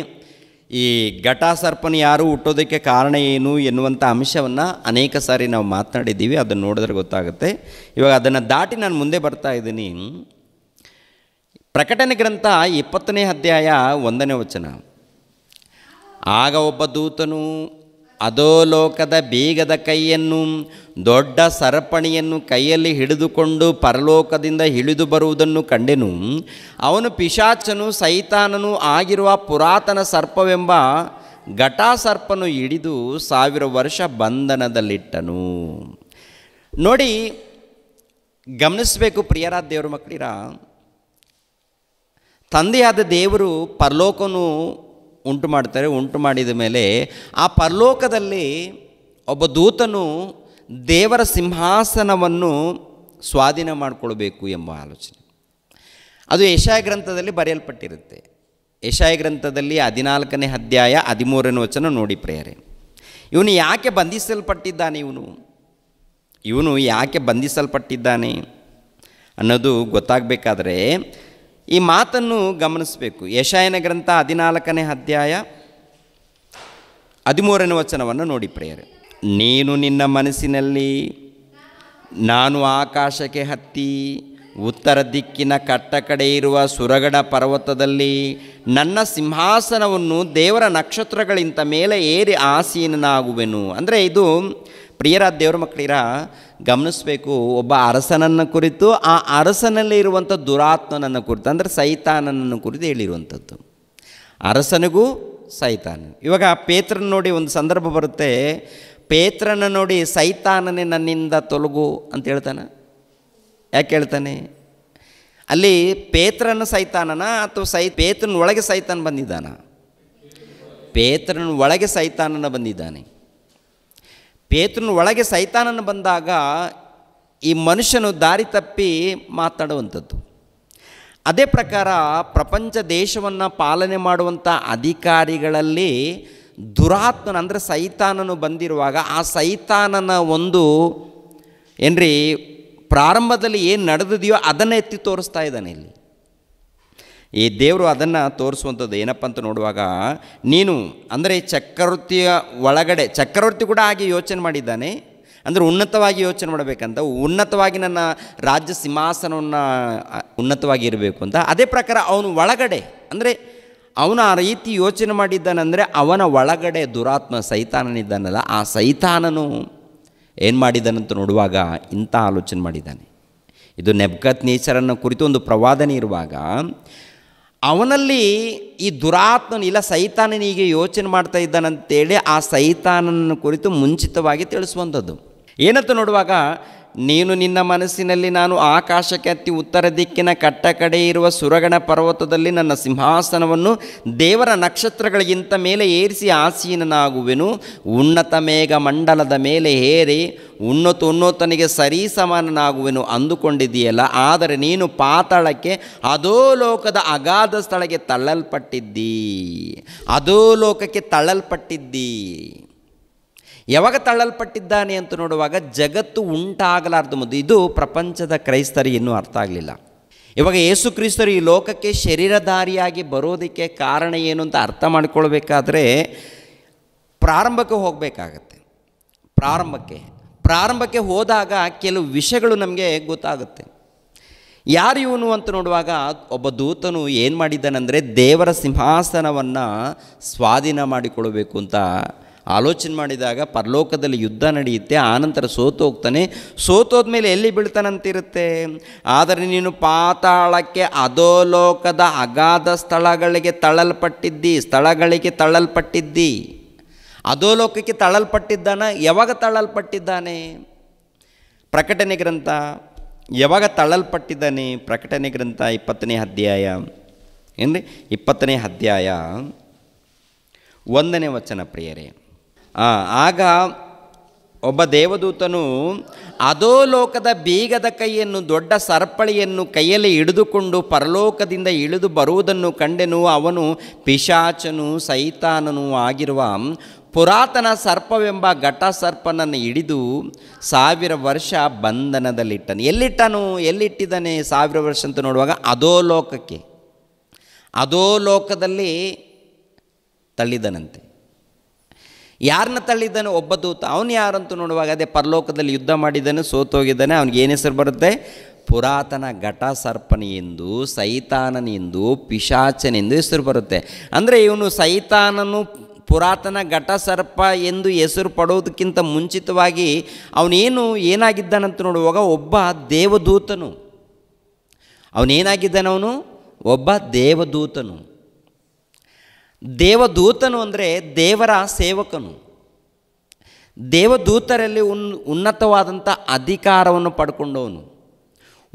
Speaker 1: ಈ ಘಟಾಸರ್ಪನ ಯಾರು ಹುಟ್ಟೋದಕ್ಕೆ ಕಾರಣ ಏನು ಎನ್ನುವಂಥ ಅಂಶವನ್ನು ಅನೇಕ ಸಾರಿ ನಾವು ಮಾತನಾಡಿದ್ದೀವಿ. ಅದನ್ನು ನೋಡಿದ್ರೆ ಗೊತ್ತಾಗುತ್ತೆ. ಇವಾಗ ಅದನ್ನು ದಾಟಿ ನಾನು ಮುಂದೆ ಬರ್ತಾ ಇದ್ದೀನಿ. ಪ್ರಕಟಣೆ ಗ್ರಂಥ 20ನೇ ಅಧ್ಯಾಯ 1ನೇ ವಚನ. ಆಗ ಒಬ್ಬ ದೂತನು ಅಧೋಲೋಕದ ಬೀಗದ ಕೈಯನ್ನು ದೊಡ್ಡ ಸರಪಣಿಯನ್ನು ಕೈಯಲ್ಲಿ ಹಿಡಿದುಕೊಂಡು ಪರಲೋಕದಿಂದ ಇಳಿದು ಬರುವುದನ್ನು ಕಂಡೆನು. ಅವನು ಪಿಶಾಚನು ಸೈತಾನನು ಆಗಿರುವ ಪುರಾತನ ಸರ್ಪವೆಂಬ ಘಟಾಸರ್ಪನು ಹಿಡಿದು 1000 ವರ್ಷ ಬಂಧನದಲ್ಲಿಟ್ಟನು. ನೋಡಿ, ಗಮನಿಸಬೇಕು ಪ್ರಿಯರಾದ ದೇವರ ಮಕ್ಕಳಿರ, ತಂದೆಯಾದ ದೇವರು ಪರಲೋಕವನ್ನು ಉಂಟು ಮಾಡ್ತಾರೆ. ಉಂಟು ಮಾಡಿದ ಮೇಲೆ ಆ ಪರಲೋಕದಲ್ಲಿ ಒಬ್ಬ ದೂತನು ದೇವರ ಸಿಂಹಾಸನವನ್ನು ಸ್ವಾಧೀನ ಮಾಡಿಕೊಳ್ಬೇಕು ಎಂಬ ಆಲೋಚನೆ. ಅದು ಯೆಶಾಯ ಗ್ರಂಥದಲ್ಲಿ ಬರೆಯಲ್ಪಟ್ಟಿರುತ್ತೆ. ಯೆಶಾಯ ಗ್ರಂಥದಲ್ಲಿ 14ನೇ ಅಧ್ಯಾಯ 13ನೇ ವಚನ ನೋಡಿ ಪ್ರಿಯರೇ. ಇವನು ಯಾಕೆ ಬಂಧಿಸಲ್ಪಟ್ಟಿದ್ದಾನೆ, ಇವನು ಯಾಕೆ ಬಂಧಿಸಲ್ಪಟ್ಟಿದ್ದಾನೆ ಅನ್ನೋದು ಗೊತ್ತಾಗಬೇಕಾದ್ರೆ ಈ ಮಾತನ್ನು ಗಮನಿಸಬೇಕು. ಯೆಶಾಯನ ಗ್ರಂಥ 14ನೇ ಅಧ್ಯಾಯ 13ನೇ ವಚನವನ್ನು ನೋಡಿ ಪ್ರಿಯರೇ. ನೀನು ನಿನ್ನ ಮನಸ್ಸಿನಲ್ಲಿ, ನಾನು ಆಕಾಶಕ್ಕೆ ಹತ್ತಿ ಉತ್ತರ ದಿಕ್ಕಿನ ಕಟ್ಟ ಕಡೆ ಇರುವ ಸುರಗಡ ಪರ್ವತದಲ್ಲಿ ನನ್ನ ಸಿಂಹಾಸನವನ್ನು ದೇವರ ನಕ್ಷತ್ರಗಳಿಂತ ಮೇಲೆ ಏರಿ ಆಸೀನನಾಗುವೆನು. ಅಂದರೆ ಇದು ಪ್ರಿಯರಾದ ದೇವರ ಮಕ್ಕಳಿರ ಗಮನಿಸಬೇಕು. ಒಬ್ಬ ಅರಸನನ್ನು ಕುರಿತು, ಆ ಅರಸನಲ್ಲಿ ಇರುವಂಥ ದುರಾತ್ಮನನ್ನು ಕುರಿತು, ಅಂದರೆ ಸೈತಾನನನ್ನು ಕುರಿತು ಹೇಳಿರುವಂಥದ್ದು. ಅರಸನಿಗೂ ಸೈತಾನ. ಇವಾಗ ಪೇತ್ರನ ನೋಡಿ ಒಂದು ಸಂದರ್ಭ ಬರುತ್ತೆ. ಪೇತ್ರನ ನೋಡಿ ಸೈತಾನನೇ ನನ್ನಿಂದ ತೊಲಗು ಅಂತ ಹೇಳ್ತಾನೆ. ಯಾಕೆ ಹೇಳ್ತಾನೆ? ಅಲ್ಲಿ ಪೇತ್ರನ ಸೈತಾನನ ಅಥವಾ ಪೇತ್ರನ ಒಳಗೆ ಸೈತಾನ ಬಂದಿದ್ದಾನ? ಪೇತ್ರನ ಒಳಗೆ ಸೈತಾನನ ಬಂದಿದ್ದಾನೆ. ಪೇತ್ರನ ಒಳಗೆ ಸೈತಾನನ ಬಂದಾಗ ಈ ಮನುಷ್ಯನು ದಾರಿ ತಪ್ಪಿ ಮಾತಾಡುವಂಥದ್ದು. ಅದೇ ಪ್ರಕಾರ ಪ್ರಪಂಚ ದೇಶವನ್ನು ಪಾಲನೆ ಮಾಡುವಂಥ ಅಧಿಕಾರಿಗಳಲ್ಲಿ ದುರಾತ್ಮನ ಅಂದರೆ ಸೈತಾನನು ಬಂದಿರುವಾಗ ಆ ಸೈತಾನನ ಒಂದು ಏನ್ರಿ ಪ್ರಾರಂಭದಲ್ಲಿ ಏನು ನಡೆದಿದೆಯೋ ಅದನ್ನು ಎತ್ತಿ ತೋರಿಸ್ತಾ ಇದ್ದಾನೆ ಇಲ್ಲಿ. ಈ ದೇವರು ಅದನ್ನು ತೋರಿಸುವಂಥದ್ದು ಏನಪ್ಪ ಅಂತ ನೋಡುವಾಗ, ನೀನು ಅಂದರೆ ಚಕ್ರವರ್ತಿಯ ಒಳಗಡೆ, ಚಕ್ರವರ್ತಿ ಕೂಡ ಹಾಗೆ ಯೋಚನೆ ಮಾಡಿದ್ದಾನೆ. ಅಂದರೆ ಉನ್ನತವಾಗಿ ಯೋಚನೆ ಮಾಡಬೇಕಂತ, ಉನ್ನತವಾಗಿ ನನ್ನ ರಾಜ್ಯ ಸಿಂಹಾಸನವನ್ನು ಉನ್ನತವಾಗಿ ಇರಬೇಕು ಅಂತ. ಅದೇ ಪ್ರಕಾರ ಅವನು ಒಳಗಡೆ ಅಂದರೆ ಅವನು ಆ ರೀತಿ ಯೋಚನೆ ಮಾಡಿದ್ದಾನಂದರೆ ಅವನ ಒಳಗಡೆ ದುರಾತ್ಮ ಸೈತಾನನಿದ್ದಾನಲ್ಲ, ಆ ಸೈತಾನನು ಏನು ಮಾಡಿದ್ದಾನಂತ ನೋಡುವಾಗ ಇಂಥ ಆಲೋಚನೆ ಮಾಡಿದ್ದಾನೆ. ಇದು ನೆಬೂಕದ್ನೆಚ್ಚರನ ಕುರಿತು ಒಂದು ಪ್ರವಾದನೆ ಇರುವಾಗ ಅವನಲ್ಲಿ ಈ ದುರಾತ್ಮನ ಇಲ್ಲ ಸೈತಾನನಿಗೆ ಯೋಚನೆ ಮಾಡ್ತಾ ಇದ್ದಾನಂತೇಳಿ ಆ ಸೈತಾನನ ಕುರಿತು ಮುಂಚಿತವಾಗಿ ತಿಳಿಸುವಂಥದ್ದು. ಏನಂತ ನೋಡುವಾಗ, ನೀನು ನಿನ್ನ ಮನಸ್ಸಿನಲ್ಲಿ, ನಾನು ಆಕಾಶಕ್ಕೆ ಹತ್ತಿ ಉತ್ತರ ದಿಕ್ಕಿನ ಕಟ್ಟ ಕಡೆ ಇರುವ ಸುರಗಣ ಪರ್ವತದಲ್ಲಿ ನನ್ನ ಸಿಂಹಾಸನವನ್ನು ದೇವರ ನಕ್ಷತ್ರಗಳಿಗಿಂತ ಮೇಲೆ ಏರಿಸಿ ಆಸೀನನಾಗುವೆನು. ಉನ್ನತ ಮೇಘ ಮಂಡಲದ ಮೇಲೆ ಏರಿ ಉನ್ನತನಿಗೆ ಸರಿ ಸಮಾನನಾಗುವೆನು ಅಂದುಕೊಂಡಿದ್ದೀಯಲ್ಲ. ಆದರೆ ನೀನು ಪಾತಾಳಕ್ಕೆ, ಅಧೋಲೋಕದ ಅಗಾಧ ಸ್ಥಳಕ್ಕೆ ತಳ್ಳಲ್ಪಟ್ಟಿದ್ದೀ. ಅಧೋಲೋಕಕ್ಕೆ ತಳ್ಳಲ್ಪಟ್ಟಿದ್ದೀ. ಯಾವಾಗ ತಳ್ಳಲ್ಪಟ್ಟಿದ್ದಾನೆ ಅಂತ ನೋಡುವಾಗ, ಜಗತ್ತು ಉಂಟಾಗಲಾರ್ದು ಮೊದಲು. ಇದು ಪ್ರಪಂಚದ ಕ್ರೈಸ್ತರಿಗೆ ಇನ್ನೂ ಅರ್ಥ ಆಗಲಿಲ್ಲ. ಇವಾಗ ಯೇಸು ಕ್ರಿಸ್ತರು ಈ ಲೋಕಕ್ಕೆ ಶರೀರಧಾರಿಯಾಗಿ ಬರೋದಕ್ಕೆ ಕಾರಣ ಏನು ಅಂತ ಅರ್ಥ ಮಾಡಿಕೊಳ್ಬೇಕಾದ್ರೆ ಪ್ರಾರಂಭಕ್ಕೆ ಹೋಗಬೇಕಾಗತ್ತೆ. ಪ್ರಾರಂಭಕ್ಕೆ ಹೋದಾಗ ಕೆಲವು ವಿಷಯಗಳು ನಮಗೆ ಗೊತ್ತಾಗುತ್ತೆ. ಯಾರು ಇವನು ಅಂತ ನೋಡುವಾಗ, ಒಬ್ಬ ದೂತನು ಏನು ಮಾಡಿದ್ದಾನೆಂದರೆ ದೇವರ ಸಿಂಹಾಸನವನ್ನು ಸ್ವಾಧೀನ ಮಾಡಿಕೊಳ್ಬೇಕು ಅಂತ ಆಲೋಚನೆ ಮಾಡಿದಾಗ ಪರಲೋಕದಲ್ಲಿ ಯುದ್ಧ ನಡೆಯುತ್ತೆ. ಆನಂತರ ಸೋತು ಹೋಗ್ತಾನೆ. ಸೋತೋದ್ಮೇಲೆ ಎಲ್ಲಿ ಬೀಳ್ತಾನಂತಿರುತ್ತೆ? ಆದರೆ ನೀನು ಪಾತಾಳಕ್ಕೆ, ಅಧೋಲೋಕದ ಅಗಾಧ ಸ್ಥಳಗಳಿಗೆ ತಳ್ಳಲ್ಪಟ್ಟಿದ್ದಿ. ಅಧೋಲೋಕಕ್ಕೆ ತಳ್ಳಲ್ಪಟ್ಟಿದ್ದಾನ. ಯಾವಾಗ ತಳ್ಳಲ್ಪಟ್ಟಿದ್ದಾನೆ? ಪ್ರಕಟಣೆ ಗ್ರಂಥ ಯಾವಾಗ ತಳ್ಳಲ್ಪಟ್ಟಿದ್ದಾನೆ? ಪ್ರಕಟಣೆ ಗ್ರಂಥ 20ನೇ ಅಧ್ಯಾಯ ಏನ್ರಿ 20ನೇ ಅಧ್ಯಾಯ 1ನೇ ವಚನ ಪ್ರಿಯರೇ. ಆಗ ಒಬ್ಬ ದೇವದೂತನು ಅಧೋಲೋಕದ ಬೀಗದ ಕೈಯನ್ನು, ದೊಡ್ಡ ಸರಪಳಿಯನ್ನು ಕೈಯಲ್ಲಿ ಹಿಡಿದುಕೊಂಡು ಪರಲೋಕದಿಂದ ಇಳಿದು ಬರುವುದನ್ನು ಕಂಡೆನು. ಅವನು ಪಿಶಾಚನು ಸೈತಾನನು ಆಗಿರುವ ಪುರಾತನ ಸರ್ಪವೆಂಬ ಘಟ ಸರ್ಪನನ್ನು ಹಿಡಿದು 1000 ವರ್ಷ ಬಂಧನದಲ್ಲಿಟ್ಟನು. ಎಲ್ಲಿಟ್ಟಿದ್ದಾನೆ 1000 ವರ್ಷ ಅಂತ ನೋಡುವಾಗ ಅಧೋಲೋಕಕ್ಕೆ, ಅಧೋಲೋಕದಲ್ಲಿ ತಳ್ಳಿದನಂತೆ. ಯಾರನ್ನ ತಳ್ಳಿದ್ದಾನೆ? ಒಬ್ಬ ದೂತ. ಅವನು ಯಾರಂತ ನೋಡುವಾಗ ಅದೇ ಪರಲೋಕದಲ್ಲಿ ಯುದ್ಧ ಮಾಡಿದ್ದಾನೆ, ಸೋತೋಗಿದ್ದಾನೆ. ಅವನಿಗೆ ಏನು ಹೆಸರು ಬರುತ್ತೆ? ಪುರಾತನ ಘಟ ಸರ್ಪನೆಂದು, ಸೈತಾನನೆಂದು, ಪಿಶಾಚನೆಂದು ಹೆಸರು ಬರುತ್ತೆ. ಅಂದರೆ ಇವನು ಸೈತಾನನು ಪುರಾತನ ಘಟ ಸರ್ಪ ಎಂದು ಹೆಸರು ಪಡೋದಕ್ಕಿಂತ ಮುಂಚಿತವಾಗಿ ಏನಾಗಿದ್ದಾನಂತ ನೋಡುವಾಗ ಒಬ್ಬ ದೇವದೂತನು. ಅವನೇನಾಗಿದ್ದಾನವನು? ಒಬ್ಬ ದೇವದೂತನು. ದೇವದೂತನು ಅಂದರೆ ದೇವರ ಸೇವಕನು. ದೇವದೂತರಲ್ಲಿ ಉನ್ನತವಾದಂಥ ಅಧಿಕಾರವನ್ನು ಪಡ್ಕೊಂಡವನು.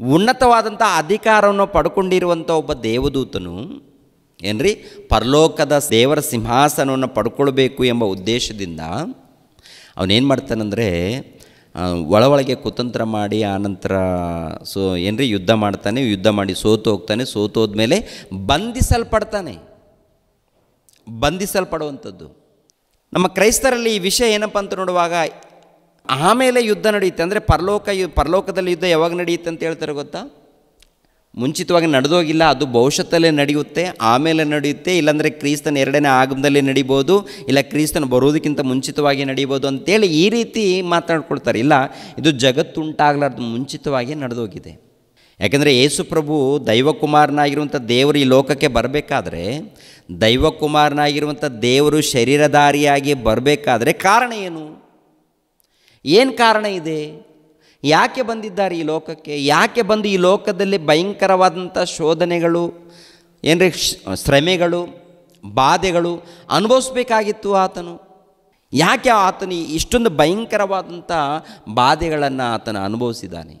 Speaker 1: ಉನ್ನತವಾದಂಥ ಅಧಿಕಾರವನ್ನು ಪಡ್ಕೊಂಡಿರುವಂಥ ಒಬ್ಬ ದೇವದೂತನು ಏನ್ರಿ ಪರಲೋಕದ ದೇವರ ಸಿಂಹಾಸನವನ್ನು ಪಡ್ಕೊಳ್ಬೇಕು ಎಂಬ ಉದ್ದೇಶದಿಂದ ಅವನೇನು ಮಾಡ್ತಾನಂದರೆ ಒಳಗೆ ಕುತಂತ್ರ ಮಾಡಿ ಆನಂತರ ಯುದ್ಧ ಮಾಡ್ತಾನೆ. ಯುದ್ಧ ಮಾಡಿ ಸೋತು ಹೋಗ್ತಾನೆ. ಸೋತು ಹೋದ್ಮೇಲೆ ಬಂಧಿಸಲ್ಪಡುವಂಥದ್ದು. ನಮ್ಮ ಕ್ರೈಸ್ತರಲ್ಲಿ ಈ ವಿಷಯ ಏನಪ್ಪ ಅಂತ ನೋಡುವಾಗ ಆಮೇಲೆ ಯುದ್ಧ ನಡೆಯುತ್ತೆ. ಅಂದರೆ ಪರಲೋಕದಲ್ಲಿ ಯುದ್ಧ ಯಾವಾಗ ನಡೆಯುತ್ತೆ ಅಂತ ಹೇಳ್ತಾರೆ ಗೊತ್ತಾ? ಮುಂಚಿತವಾಗಿ ನಡೆದೋಗಿಲ್ಲ, ಅದು ಭವಿಷ್ಯತ್ತಲ್ಲೇ ನಡೆಯುತ್ತೆ, ಆಮೇಲೆ ನಡೆಯುತ್ತೆ. ಇಲ್ಲಾಂದರೆ ಕ್ರಿಸ್ತನ 2ನೇ ಆಗಮನದಲ್ಲಿ ನಡೀಬೋದು, ಇಲ್ಲ ಕ್ರಿಸ್ತನ ಬರೋದಕ್ಕಿಂತ ಮುಂಚಿತವಾಗಿ ನಡೀಬೋದು ಅಂತೇಳಿ ಈ ರೀತಿ ಮಾತನಾಡ್ಕೊಳ್ತಾರೆ. ಇಲ್ಲ, ಇದು ಜಗತ್ತುಂಟಾಗಲಾರ್ದು ಮುಂಚಿತವಾಗಿ ನಡೆದೋಗಿದೆ. ಯಾಕೆಂದರೆ ಯೇಸು ಪ್ರಭು ದೈವಕುಮಾರನಾಗಿರುವಂಥ ದೇವರು ಈ ಲೋಕಕ್ಕೆ ಬರಬೇಕಾದ್ರೆ, ದೈವಕುಮಾರನಾಗಿರುವಂಥ ದೇವರು ಶರೀರಧಾರಿಯಾಗಿ ಬರಬೇಕಾದ್ರೆ ಕಾರಣ ಏನು ಕಾರಣ ಇದೆ? ಯಾಕೆ ಬಂದಿದ್ದಾರೆ ಈ ಲೋಕಕ್ಕೆ? ಯಾಕೆ ಬಂದು ಈ ಲೋಕದಲ್ಲಿ ಭಯಂಕರವಾದಂಥ ಶೋಧನೆಗಳು, ಶ್ರಮೆಗಳು, ಬಾಧೆಗಳು ಅನುಭವಿಸ್ಬೇಕಾಗಿತ್ತು ಆತನು? ಯಾಕೆ ಆತನು ಇಷ್ಟೊಂದು ಭಯಂಕರವಾದಂಥ ಬಾಧೆಗಳನ್ನು ಆತನು ಅನುಭವಿಸಿದ್ದಾನೆ?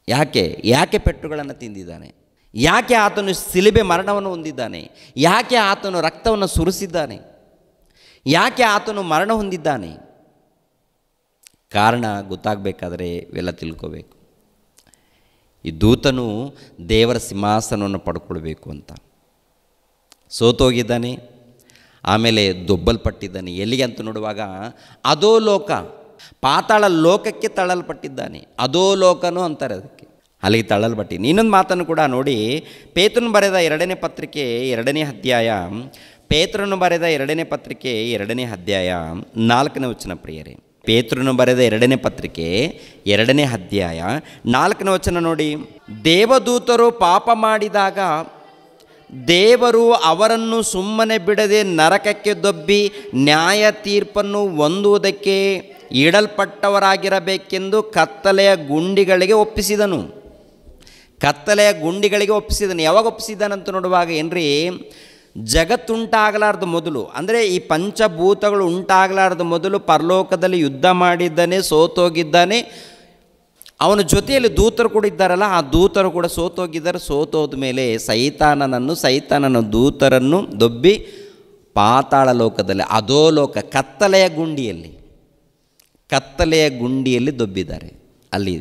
Speaker 1: ಯಾಕೆ ಪೆಟ್ಟುಗಳನ್ನು ತಿಂದಿದ್ದಾನೆ? ಯಾಕೆ ಆತನು ಶಿಲುಬೆ ಮರಣವನ್ನು ಹೊಂದಿದ್ದಾನೆ? ಯಾಕೆ ಆತನು ರಕ್ತವನ್ನು ಸುರಿಸಿದ್ದಾನೆ? ಯಾಕೆ ಆತನು ಮರಣ ಹೊಂದಿದ್ದಾನೆ? ಕಾರಣ ಗೊತ್ತಾಗಬೇಕಾದ್ರೆ ಇವೆಲ್ಲ ತಿಳ್ಕೋಬೇಕು. ಈ ದೂತನು ದೇವರ ಸಿಂಹಾಸನವನ್ನು ಪಡ್ಕೊಳ್ಬೇಕು ಅಂತ ಸೋತೋಗಿದ್ದಾನೆ. ಆಮೇಲೆ ದೊಬ್ಬಲ್ಪಟ್ಟಿದ್ದಾನೆ. ಎಲ್ಲಿಗೆ ಅಂತ ನೋಡುವಾಗ ಅಧೋಲೋಕ, ಪಾತಾಳ ಲೋಕಕ್ಕೆ ತಳ್ಳಲ್ಪಟ್ಟಿದ್ದಾನೆ. ಅಧೋಲೋಕನೂ ಅಂತಾರೆ ಅದಕ್ಕೆ, ಅಲ್ಲಿಗೆ ತಳ್ಳಲ್ಪಟ್ಟಿದ್ದಾನೆ. ಇನ್ನೊಂದು ಮಾತನ್ನು ಕೂಡ ನೋಡಿ, ಪೇತ್ರನು ಬರೆದ 2ನೇ ಪತ್ರಿಕೆ 2ನೇ ಅಧ್ಯಾಯ, ಪೇತ್ರನು ಬರೆದ 2ನೇ ಪತ್ರಿಕೆ 2ನೇ ಅಧ್ಯಾಯ 4ನೇ ವಚನ ಪ್ರಿಯರೇ. ಪೇತ್ರನು ಬರೆದ 2ನೇ ಪತ್ರಿಕೆ 2ನೇ ಅಧ್ಯಾಯ 4ನೇ ವಚನ ನೋಡಿ. ದೇವದೂತರು ಪಾಪ ಮಾಡಿದಾಗ ದೇವರು ಅವರನ್ನು ಸುಮ್ಮನೆ ಬಿಡದೆ ನರಕಕ್ಕೆ ದೊಬ್ಬಿ ನ್ಯಾಯ ತೀರ್ಪನ್ನು ಹೊಂದುವುದಕ್ಕೆ ಇಡಲ್ಪಟ್ಟವರಾಗಿರಬೇಕೆಂದು ಕತ್ತಲೆಯ ಗುಂಡಿಗಳಿಗೆ ಒಪ್ಪಿಸಿದನು. ಯಾವಾಗ ಒಪ್ಪಿಸಿದನಂತ ನೋಡುವಾಗ ಜಗತ್ತುಂಟಾಗಲಾರ್ದು ಮೊದಲು, ಅಂದರೆ ಈ ಪಂಚಭೂತಗಳು ಉಂಟಾಗಲಾರ್ದು ಮೊದಲು ಪರಲೋಕದಲ್ಲಿ ಯುದ್ಧ ಮಾಡಿದ್ದಾನೆ, ಸೋತೋಗಿದ್ದಾನೆ. ಅವನ ಜೊತೆಯಲ್ಲಿ ದೂತರು ಕೂಡ ಇದ್ದಾರಲ್ಲ, ಆ ದೂತರು ಕೂಡ ಸೋತೋಗಿದ್ದಾರೆ. ಸೋತೋದ ಮೇಲೆ ಸೈತಾನನ ದೂತರನ್ನು ದೊಬ್ಬಿ ಪಾತಾಳ ಲೋಕದಲ್ಲಿ, ಅಧೋಲೋಕ, ಕತ್ತಲೆಯ ಗುಂಡಿಯಲ್ಲಿ ದೊಬ್ಬಿದ್ದಾರೆ. ಅಲ್ಲಿ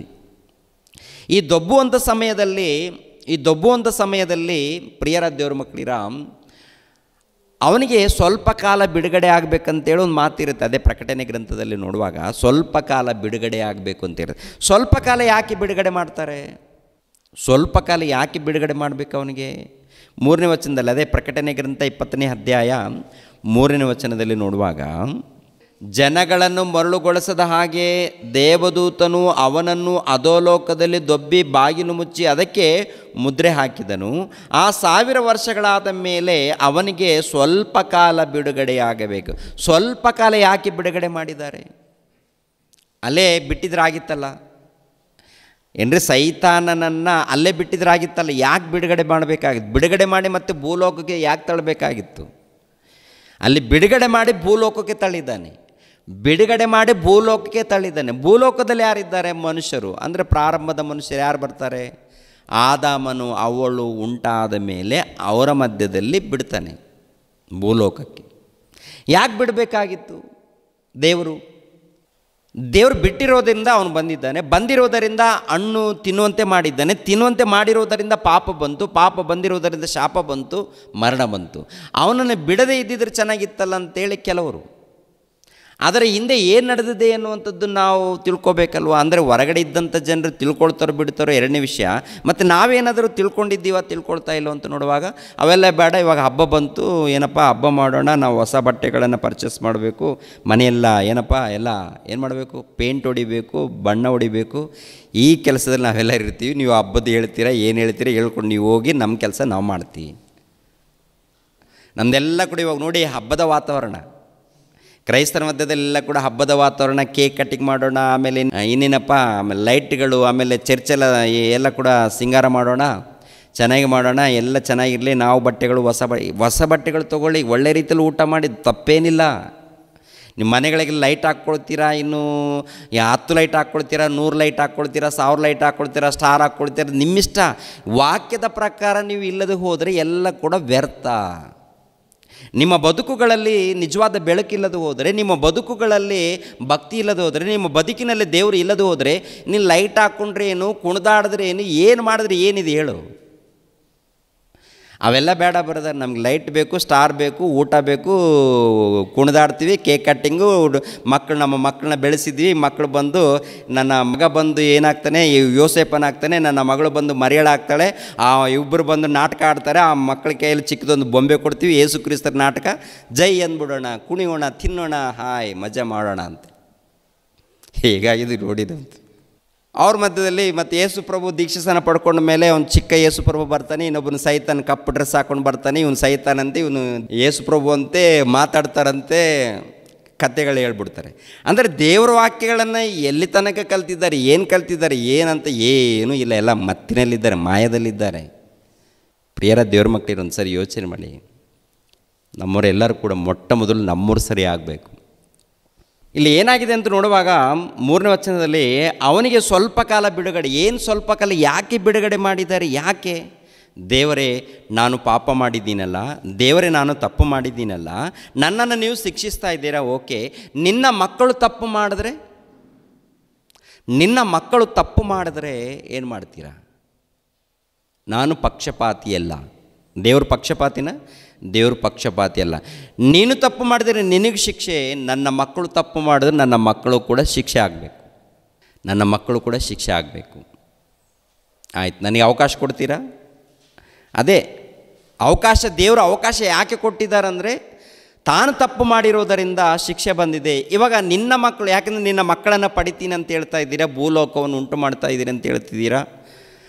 Speaker 1: ಈ ದೊಬ್ಬುವಂಥ ಸಮಯದಲ್ಲಿ ಪ್ರಿಯರ ದೇವರ ಮಕ್ಕಳಿರ, ಅವನಿಗೆ ಸ್ವಲ್ಪ ಕಾಲ ಬಿಡುಗಡೆ ಆಗಬೇಕಂತೇಳಿ ಒಂದು ಮಾತಿರುತ್ತೆ. ಅದೇ ಪ್ರಕಟಣೆ ಗ್ರಂಥದಲ್ಲಿ ನೋಡುವಾಗ ಸ್ವಲ್ಪ ಕಾಲ ಬಿಡುಗಡೆ ಆಗಬೇಕು ಅಂತೇಳಿದ್ರೆ, ಸ್ವಲ್ಪ ಕಾಲ ಯಾಕೆ ಬಿಡುಗಡೆ ಮಾಡ್ತಾರೆ? ಸ್ವಲ್ಪ ಕಾಲ ಯಾಕೆ ಬಿಡುಗಡೆ ಮಾಡಬೇಕು ಅವನಿಗೆ? 3ನೇ ವಚನದಲ್ಲಿ, ಅದೇ ಪ್ರಕಟಣೆ ಗ್ರಂಥ 20ನೇ ಅಧ್ಯಾಯ 3ನೇ ವಚನದಲ್ಲಿ ನೋಡುವಾಗ, ಜನಗಳನ್ನು ಮರಳುಗೊಳಿಸದ ಹಾಗೆ ದೇವದೂತನು ಅವನನ್ನು ಅಧೋಲೋಕದಲ್ಲಿ ದೊಬ್ಬಿ ಬಾಗಿಲು ಮುಚ್ಚಿ ಅದಕ್ಕೆ ಮುದ್ರೆ ಹಾಕಿದನು. ಆ 1000 ವರ್ಷಗಳಾದ ಮೇಲೆ ಅವನಿಗೆ ಸ್ವಲ್ಪ ಕಾಲ ಬಿಡುಗಡೆಯಾಗಬೇಕು. ಸ್ವಲ್ಪ ಕಾಲ ಯಾಕೆ ಬಿಡುಗಡೆ ಮಾಡಿದ್ದಾರೆ? ಅಲ್ಲೇ ಬಿಟ್ಟಿದ್ರಾಗಿತ್ತಲ್ಲ ಸೈತಾನನನ್ನು ಅಲ್ಲೇ ಬಿಟ್ಟಿದ್ರಾಗಿತ್ತಲ್ಲ, ಯಾಕೆ ಬಿಡುಗಡೆ ಮಾಡಬೇಕಾಗಿತ್ತು? ಬಿಡುಗಡೆ ಮಾಡಿ ಮತ್ತೆ ಭೂಲೋಕಕ್ಕೆ ಯಾಕೆ ತಳ್ಳಬೇಕಾಗಿತ್ತು? ಅಲ್ಲಿ ಬಿಡುಗಡೆ ಮಾಡಿ ಭೂಲೋಕಕ್ಕೆ ತಳ್ಳಿದ್ದಾನೆ. ಭೂಲೋಕದಲ್ಲಿ ಯಾರಿದ್ದಾರೆ? ಮನುಷ್ಯರು. ಅಂದರೆ ಪ್ರಾರಂಭದ ಮನುಷ್ಯರು ಯಾರು ಬರ್ತಾರೆ? ಆದಾಮನು ಅವಳು ಉಂಟಾದ ಮೇಲೆ ಅವರ ಮಧ್ಯದಲ್ಲಿ ಬಿಡ್ತಾನೆ ಭೂಲೋಕಕ್ಕೆ. ಯಾಕೆ ಬಿಡಬೇಕಾಗಿತ್ತು? ದೇವರು ಬಿಟ್ಟಿರೋದರಿಂದ ಅವನು ಬಂದಿರೋದರಿಂದ ಹಣ್ಣು ತಿನ್ನುವಂತೆ ಮಾಡಿರೋದರಿಂದ ಪಾಪ ಬಂದಿರೋದರಿಂದ ಶಾಪ ಬಂತು, ಮರಣ ಬಂತು. ಅವನನ್ನು ಬಿಡದೇ ಇದ್ದಿದ್ರೆ ಚೆನ್ನಾಗಿತ್ತಲ್ಲ ಅಂತೇಳಿ ಕೆಲವರು. ಅದರ ಹಿಂದೆ ಏನು ನಡೆದಿದೆ ಅನ್ನುವಂಥದ್ದು ನಾವು ತಿಳ್ಕೊಬೇಕಲ್ವ. ಅಂದರೆ ಹೊರಗಡೆ ಇದ್ದಂಥ ಜನರು ತಿಳ್ಕೊಳ್ತಾರೋ ಬಿಡ್ತಾರೋ ಎರಡನೇ ವಿಷಯ, ಮತ್ತು ನಾವೇನಾದರೂ ತಿಳ್ಕೊಂಡಿದ್ದೀವ ತಿಳ್ಕೊಳ್ತಾ ಇಲ್ಲೋ ಅಂತ ನೋಡುವಾಗ ಅವೆಲ್ಲ ಬೇಡ. ಇವಾಗ ಹಬ್ಬ ಬಂತು, ಏನಪ್ಪ ಹಬ್ಬ ಮಾಡೋಣ, ನಾವು ಹೊಸ ಬಟ್ಟೆಗಳನ್ನು ಪರ್ಚೇಸ್ ಮಾಡಬೇಕು, ಮನೆಯೆಲ್ಲ ಏನಪ್ಪ ಎಲ್ಲ ಏನು ಮಾಡಬೇಕು, ಪೇಂಟ್ ಹೊಡಿಬೇಕು, ಬಣ್ಣ ಹೊಡಿಬೇಕು, ಈ ಕೆಲಸದಲ್ಲಿ ನಾವೆಲ್ಲ ಇರ್ತೀವಿ. ನೀವು ಹಬ್ಬದ ಹೇಳ್ತೀರಾ, ಏನು ಹೇಳ್ತೀರಾ ಹೇಳ್ಕೊಂಡು ನೀವು ಹೋಗಿ, ನಮ್ಮ ಕೆಲಸ ನಾವು ಮಾಡ್ತೀವಿ. ನಮ್ಮದೆಲ್ಲ ಕೂಡ ಇವಾಗ ನೋಡಿ ಹಬ್ಬದ ವಾತಾವರಣ, ಕ್ರೈಸ್ತರ ಮಧ್ಯದಲ್ಲೆಲ್ಲ ಕೂಡ ಹಬ್ಬದ ವಾತಾವರಣ. ಕೇಕ್ ಕಟ್ಟಿಂಗ್ ಮಾಡೋಣ, ಆಮೇಲೆ ಇನ್ನೇನಪ್ಪ, ಆಮೇಲೆ ಲೈಟ್ಗಳು, ಆಮೇಲೆ ಚರ್ಚೆಲ್ಲ ಎಲ್ಲ ಕೂಡ ಸಿಂಗಾರ ಮಾಡೋಣ, ಚೆನ್ನಾಗಿ ಮಾಡೋಣ, ಎಲ್ಲ ಚೆನ್ನಾಗಿರಲಿ. ನಾವು ಬಟ್ಟೆಗಳು ಹೊಸ ಬಟ್ಟೆಗಳು ತೊಗೊಳ್ಳಿ, ಒಳ್ಳೆ ರೀತಿಯಲ್ಲಿ ಊಟ ಮಾಡಿ, ತಪ್ಪೇನಿಲ್ಲ. ನಿಮ್ಮ ಮನೆಗಳಿಗೆ ಲೈಟ್ ಹಾಕ್ಕೊಳ್ತೀರಾ, ಇನ್ನು 10 ಲೈಟ್ ಹಾಕ್ಕೊಳ್ತೀರಾ, 100 ಲೈಟ್ ಹಾಕ್ಕೊಳ್ತೀರಾ, 1000 ಲೈಟ್ ಹಾಕ್ಕೊಳ್ತೀರಾ, ಸ್ಟಾರ್ ಹಾಕ್ಕೊಳ್ತೀರಾ, ನಿಮ್ಮಿಷ್ಟ. ವಾಕ್ಯದ ಪ್ರಕಾರ ನೀವು ಇಲ್ಲದೆ ಹೋದರೆ ಎಲ್ಲ ಕೂಡ ವ್ಯರ್ಥ. ನಿಮ್ಮ ಬದುಕುಗಳಲ್ಲಿ ನಿಜವಾದ ಬೆಳಕಿಲ್ಲದೆ ಹೋದರೆ, ನಿಮ್ಮ ಬದುಕುಗಳಲ್ಲಿ ಭಕ್ತಿ ಇಲ್ಲದೆ ಹೋದರೆ, ನಿಮ್ಮ ಬದುಕಿನಲ್ಲಿ ದೇವರು ಇಲ್ಲದೆ ಹೋದರೆ, ನೀನು ಲೈಟ್ ಹಾಕ್ಕೊಂಡ್ರೆ ಏನು, ಕುಣಿದಾಡಿದ್ರೆ ಏನು ಮಾಡಿದ್ರೆ ಏನಿದೆ ಹೇಳು? ಅವೆಲ್ಲ ಬೇಡ ಬ್ರದರ್. ನಮ್ಗೆ ಲೈಟ್ ಬೇಕು, ಸ್ಟಾರ್ ಬೇಕು, ಊಟ ಬೇಕು, ಕುಣಿದಾಡ್ತೀವಿ, ಕೇಕ್ ಕಟ್ಟಿಂಗು, ನಮ್ಮ ಮಕ್ಕಳನ್ನ ಬೆಳೆಸಿದ್ವಿ. ಮಕ್ಕಳು ಬಂದು, ನನ್ನ ಮಗ ಬಂದು ಏನಾಗ್ತಾನೆ, ಯೋಸೇಪನಾಗ್ತಾನೆ, ನನ್ನ ಮಗಳು ಬಂದು ಮರಿಯಳಾಗ್ತಾಳೆ, ಆ ಇಬ್ಬರು ಬಂದು ನಾಟಕ ಆಡ್ತಾರೆ. ಆ ಮಕ್ಕಳ ಕೈಯಲ್ಲಿ ಚಿಕ್ಕದೊಂದು ಬೊಂಬೆ ಕೊಡ್ತೀವಿ, ಯೇಸು ಕ್ರಿಸ್ತರ ನಾಟಕ, ಜೈ ಅಂದ್ಬಿಡೋಣ, ಕುಣಿಯೋಣ, ತಿನ್ನೋಣ, ಹಾಯ್ ಮಜಾ ಮಾಡೋಣ ಅಂತ. ಹೇಗಾಗಿದೆ ನೋಡಿದಂತ. ಅವ್ರ ಮಧ್ಯದಲ್ಲಿ ಮತ್ತು ಯೇಸು ಪ್ರಭು ದೀಕ್ಷಾಸನ ಪಡ್ಕೊಂಡ ಮೇಲೆ ಒಂದು ಚಿಕ್ಕ ಯೇಸು ಪ್ರಭು ಬರ್ತಾನೆ, ಇನ್ನೊಬ್ಬನು ಸೈತಾನ್ ಕಪ್ಪು ಡ್ರೆಸ್ ಹಾಕೊಂಡು ಬರ್ತಾನೆ. ಇವನು ಸೈತಾನಂತೆ, ಇವನು ಯೇಸು ಪ್ರಭು ಅಂತೆ, ಮಾತಾಡ್ತಾರಂತೆ, ಕಥೆಗಳು ಹೇಳ್ಬಿಡ್ತಾರೆ. ಅಂದರೆ ದೇವರ ವಾಕ್ಯಗಳನ್ನು ಎಲ್ಲಿ ತನಕ ಕಲ್ತಿದ್ದಾರೆ, ಏನು ಕಲ್ತಿದ್ದಾರೆ, ಏನಂತ ಏನೂ ಇಲ್ಲ, ಎಲ್ಲ ಮತ್ತಿನಲ್ಲಿದ್ದಾರೆ, ಮಾಯದಲ್ಲಿದ್ದಾರೆ. ಪ್ರಿಯರ ದೇವ್ರ ಮಕ್ಕಳಿಗೆ ಒಂದು ಸರಿ ಯೋಚನೆ ಮಾಡಿ. ನಮ್ಮವರೆಲ್ಲರೂ ಕೂಡ ಮೊಟ್ಟ ಮೊದಲು ನಮ್ಮೂರು ಸರಿ ಆಗಬೇಕು. ಇಲ್ಲಿ ಏನಾಗಿದೆ ಅಂತ ನೋಡುವಾಗ 3ನೇ ವಚನದಲ್ಲಿ ಅವನಿಗೆ ಸ್ವಲ್ಪ ಕಾಲ ಬಿಡುಗಡೆ. ಏನು ಸ್ವಲ್ಪ ಕಾಲ? ಯಾಕೆ ಬಿಡುಗಡೆ ಮಾಡಿದ್ದಾರೆ? ಯಾಕೆ? ದೇವರೇ ನಾನು ಪಾಪ ಮಾಡಿದ್ದೀನಲ್ಲ, ದೇವರೇ ನಾನು ತಪ್ಪು ಮಾಡಿದ್ದೀನಲ್ಲ, ನನ್ನನ್ನು ನೀವು ಶಿಕ್ಷಿಸ್ತಾ ಇದ್ದೀರಾ. ಓಕೆ, ನಿನ್ನ ಮಕ್ಕಳು ತಪ್ಪು ಮಾಡಿದ್ರೆ ಏನು ಮಾಡ್ತೀರಾ? ನಾನು ಪಕ್ಷಪಾತಿಯಲ್ಲ. ದೇವರು ಪಕ್ಷಪಾತಿನ? ದೇವರು ಪಕ್ಷಪಾತಿ ಅಲ್ಲ. ನೀನು ತಪ್ಪು ಮಾಡಿದರೆ ನಿನಗೆ ಶಿಕ್ಷೆ, ನನ್ನ ಮಕ್ಕಳು ತಪ್ಪು ಮಾಡಿದ್ರೆ ನನ್ನ ಮಕ್ಕಳು ಕೂಡ ಶಿಕ್ಷೆ ಆಗಬೇಕು. ಆಯ್ತು, ನನಗೆ ಅವಕಾಶ ಕೊಡ್ತೀರಾ? ಅದೇ ಅವಕಾಶ. ದೇವರು ಅವಕಾಶ ಯಾಕೆ ಕೊಟ್ಟಿದ್ದಾರಂದರೆ, ತಾನು ತಪ್ಪು ಮಾಡಿರೋದರಿಂದ ಶಿಕ್ಷೆ ಬಂದಿದೆ. ಇವಾಗ ನಿನ್ನ ಮಕ್ಕಳು, ಯಾಕೆಂದರೆ ನಿನ್ನ ಮಕ್ಕಳನ್ನು ಪಡಿತೀನಿ ಅಂತ ಹೇಳ್ತಾ ಇದ್ದೀರಾ, ಭೂಲೋಕವನ್ನು ಉಂಟು ಮಾಡ್ತಾ ಇದ್ದೀರಿ ಅಂತ ಹೇಳ್ತಿದ್ದೀರಾ.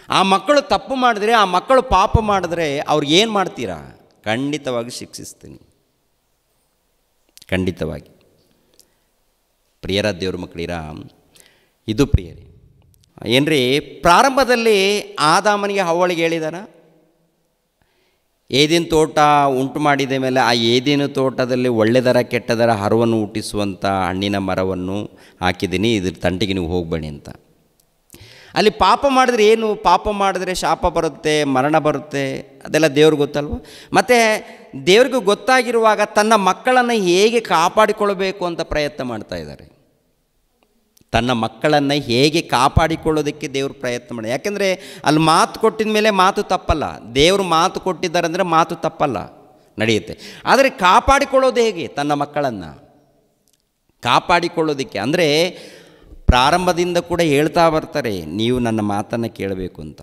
Speaker 1: ಆ ಮಕ್ಕಳು ತಪ್ಪು ಮಾಡಿದ್ರೆ, ಆ ಮಕ್ಕಳು ಪಾಪ ಮಾಡಿದ್ರೆ ಅವ್ರಿಗೆ ಏನು ಮಾಡ್ತೀರಾ? ಖಂಡಿತವಾಗಿ ಶಿಕ್ಷಿಸ್ತೀನಿ, ಖಂಡಿತವಾಗಿ. ಪ್ರಿಯರ ದೇವ್ರ ಮಕ್ಕಳಿರ, ಇದು ಪ್ರಿಯರೇ ಏನ್ರಿ, ಪ್ರಾರಂಭದಲ್ಲಿ ಆದಾಮನಿಗೆ ಹವ್ವಳಿಗೆ ಹೇಳಿದಾರ, ಏದೇನು ತೋಟ ಉಂಟು ಮಾಡಿದ ಮೇಲೆ ಆ ಏದೇನು ತೋಟದಲ್ಲಿ ಒಳ್ಳೆದರ ಕೆಟ್ಟದರ ಹರವನ್ನು ಹುಟ್ಟಿಸುವಂಥ ಹಣ್ಣಿನ ಮರವನ್ನು ಹಾಕಿದ್ದೀನಿ, ಇದ್ರ ತಂಟಿಗೆ ನೀವು ಹೋಗಬೇಡಿ ಅಂತ. ಅಲ್ಲಿ ಪಾಪ ಮಾಡಿದ್ರೆ ಏನು? ಪಾಪ ಮಾಡಿದ್ರೆ ಶಾಪ ಬರುತ್ತೆ, ಮರಣ ಬರುತ್ತೆ, ಅದೆಲ್ಲ ದೇವ್ರಿಗೆ ಗೊತ್ತಲ್ವ. ಮತ್ತು ದೇವ್ರಿಗೂ ಗೊತ್ತಾಗಿರುವಾಗ ತನ್ನ ಮಕ್ಕಳನ್ನು ಹೇಗೆ ಕಾಪಾಡಿಕೊಳ್ಳಬೇಕು ಅಂತ ಪ್ರಯತ್ನ ಮಾಡ್ತಾ ಇದ್ದಾರೆ. ತನ್ನ ಮಕ್ಕಳನ್ನು ಹೇಗೆ ಕಾಪಾಡಿಕೊಳ್ಳೋದಕ್ಕೆ ದೇವ್ರು ಪ್ರಯತ್ನ ಮಾಡಿ. ಯಾಕೆಂದರೆ ಅಲ್ಲಿ ಮಾತು ಕೊಟ್ಟಿದ ಮೇಲೆ ಮಾತು ತಪ್ಪಲ್ಲ. ದೇವರು ಮಾತು ಕೊಟ್ಟಿದ್ದಾರೆ ಅಂದರೆ ಮಾತು ತಪ್ಪಲ್ಲ, ನಡೆಯುತ್ತೆ. ಆದರೆ ಕಾಪಾಡಿಕೊಳ್ಳೋದು ಹೇಗೆ? ತನ್ನ ಮಕ್ಕಳನ್ನು ಕಾಪಾಡಿಕೊಳ್ಳೋದಕ್ಕೆ ಅಂದರೆ ಪ್ರಾರಂಭದಿಂದ ಕೂಡ ಹೇಳ್ತಾ ಬರ್ತಾರೆ, ನೀವು ನನ್ನ ಮಾತನ್ನು ಕೇಳಬೇಕು ಅಂತ,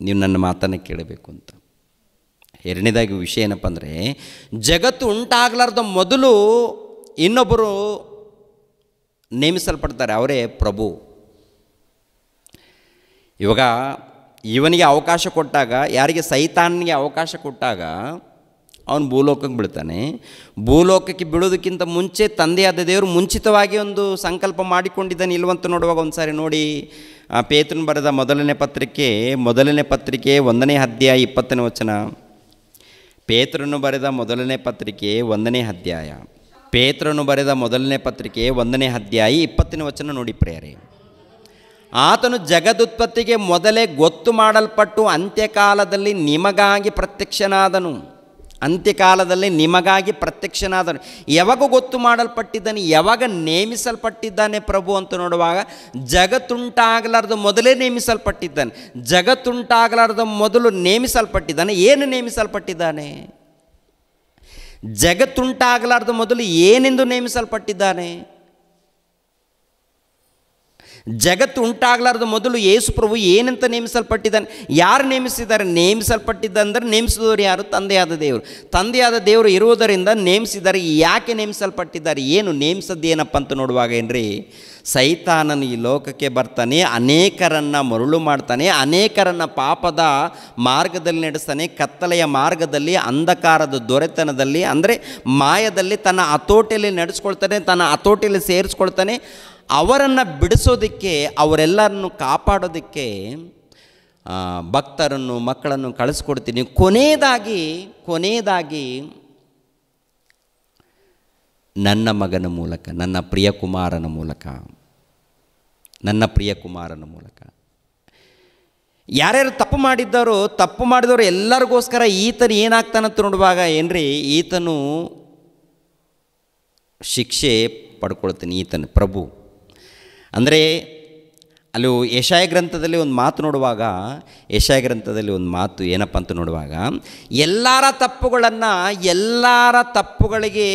Speaker 1: ನೀವು ನನ್ನ ಮಾತನ್ನು ಕೇಳಬೇಕು ಅಂತ. ಎರಡನೇದಾಗಿ ವಿಷಯ ಏನಪ್ಪ ಅಂದರೆ, ಜಗತ್ತು ಉಂಟಾಗಲಾರ್ದ ಮೊದಲು ಇನ್ನೊಬ್ಬರು ನೇಮಿಸಲ್ಪಡ್ತಾರೆ, ಅವರೇ ಪ್ರಭು. ಇವಾಗ ಇವನಿಗೆ ಅವಕಾಶ ಕೊಟ್ಟಾಗ, ಯಾರಿಗೆ? ಸೈತಾನಿಗೆ ಅವಕಾಶ ಕೊಟ್ಟಾಗ ಅವನು ಭೂಲೋಕಕ್ಕೆ ಬೀಳ್ತಾನೆ. ಭೂಲೋಕಕ್ಕೆ ಬೀಳೋದಕ್ಕಿಂತ ಮುಂಚೆ ತಂದೆಯಾದ ದೇವರು ಮುಂಚಿತವಾಗಿ ಒಂದು ಸಂಕಲ್ಪ ಮಾಡಿಕೊಂಡಿದ್ದಾನೆ ಇಲ್ವಂತ ನೋಡುವಾಗ ಒಂದು ಸಾರಿ ನೋಡಿ, ಪೇತ್ರನು ಬರೆದ ಮೊದಲನೇ ಪತ್ರಿಕೆ 1ನೇ ಅಧ್ಯಾಯ 20ನೇ ವಚನ. ಪೇತ್ರನು ಬರೆದ ಮೊದಲನೇ ಪತ್ರಿಕೆ 1ನೇ ಅಧ್ಯಾಯ 20ನೇ ವಚನ ನೋಡಿ ಪ್ರಿಯರೇ. ಆತನು ಜಗದುತ್ಪತ್ತಿಗೆ ಮೊದಲೇ ಗೊತ್ತು ಮಾಡಲ್ಪಟ್ಟು ಅಂತ್ಯಕಾಲದಲ್ಲಿ ನಿಮಗಾಗಿ ಪ್ರತ್ಯಕ್ಷನಾದನು. ಯಾವಾಗ ಗೊತ್ತು ಮಾಡಲ್ಪಟ್ಟಿದ್ದಾನೆ? ಯಾವಾಗ ನೇಮಿಸಲ್ಪಟ್ಟಿದ್ದಾನೆ ಪ್ರಭು ಅಂತ ನೋಡುವಾಗ, ಜಗತ್ತುಂಟಾಗಲಾರ್ದ ಮೊದಲೇ ನೇಮಿಸಲ್ಪಟ್ಟಿದ್ದಾನೆ. ಜಗತ್ತುಂಟಾಗಲಾರ್ದ ಮೊದಲು ನೇಮಿಸಲ್ಪಟ್ಟಿದ್ದಾನೆ. ಏನು ನೇಮಿಸಲ್ಪಟ್ಟಿದ್ದಾನೆ? ಜಗತ್ತುಂಟಾಗಲಾರ್ದ ಮೊದಲು ಏನೆಂದು ನೇಮಿಸಲ್ಪಟ್ಟಿದ್ದಾನೆ? ಜಗತ್ತು ಉಂಟಾಗಲಾರ್ದ ಮೊದಲು ಯೇಸು ಪ್ರಭು ಏನಂತ ನೇಮಿಸಲ್ಪಟ್ಟಿದ್ದಾನೆ? ಯಾರು ನೇಮಿಸಿದ್ದಾರೆ? ನೇಮಿಸಲ್ಪಟ್ಟಿದ್ದಂದರೆ ನೇಮಿಸಿದವರು ಯಾರು? ತಂದೆಯಾದ ದೇವರು. ತಂದೆಯಾದ ದೇವರು ಇರುವುದರಿಂದ ನೇಮಿಸಿದ್ದಾರೆ. ಯಾಕೆ ನೇಮಿಸಲ್ಪಟ್ಟಿದ್ದಾರೆ? ಏನು ನೇಮಿಸದ್ದು ಏನಪ್ಪ ಅಂತ ನೋಡುವಾಗ ಏನ್ರಿ, ಸೈತಾನನು ಈ ಲೋಕಕ್ಕೆ ಬರ್ತಾನೆ, ಅನೇಕರನ್ನು ಮರುಳು ಮಾಡ್ತಾನೆ, ಅನೇಕರನ್ನು ಪಾಪದ ಮಾರ್ಗದಲ್ಲಿ ನಡೆಸ್ತಾನೆ, ಕತ್ತಲೆಯ ಮಾರ್ಗದಲ್ಲಿ, ಅಂಧಕಾರದ ದೊರೆತನದಲ್ಲಿ ಅಂದರೆ ಮಾಯದಲ್ಲಿ ತನ್ನ ಹತೋಟಿಯಲ್ಲಿ ನಡೆಸ್ಕೊಳ್ತಾನೆ, ತನ್ನ ಹತೋಟಿಯಲ್ಲಿ ಸೇರಿಸ್ಕೊಳ್ತಾನೆ. ಅವರನ್ನು ಬಿಡಿಸೋದಕ್ಕೆ, ಅವರೆಲ್ಲರನ್ನು ಕಾಪಾಡೋದಕ್ಕೆ ಭಕ್ತರನ್ನು, ಮಕ್ಕಳನ್ನು ಕಳಿಸ್ಕೊಡ್ತೀನಿ. ಕೊನೆಯದಾಗಿ ನನ್ನ ಮಗನ ಮೂಲಕ, ನನ್ನ ಪ್ರಿಯ ಕುಮಾರನ ಮೂಲಕ ಯಾರ್ಯಾರು ತಪ್ಪು ಮಾಡಿದವರು ಎಲ್ಲರಿಗೋಸ್ಕರ ಈತನು ಏನಾಗ್ತಾನಂತ ನೋಡುವಾಗ ಏನ್ರಿ, ಈತನು ಶಿಕ್ಷೆ ಪಡ್ಕೊಳ್ತೀನಿ. ಈತನು ಪ್ರಭು ಅಂದರೆ ಅಲ್ಲಿ ಯೆಶಾಯ ಗ್ರಂಥದಲ್ಲಿ ಒಂದು ಮಾತು ನೋಡುವಾಗ, ಯೆಶಾಯ ಗ್ರಂಥದಲ್ಲಿ ಒಂದು ಮಾತು ಏನಪ್ಪ ಅಂತ ನೋಡುವಾಗ, ಎಲ್ಲರ ತಪ್ಪುಗಳಿಗೆ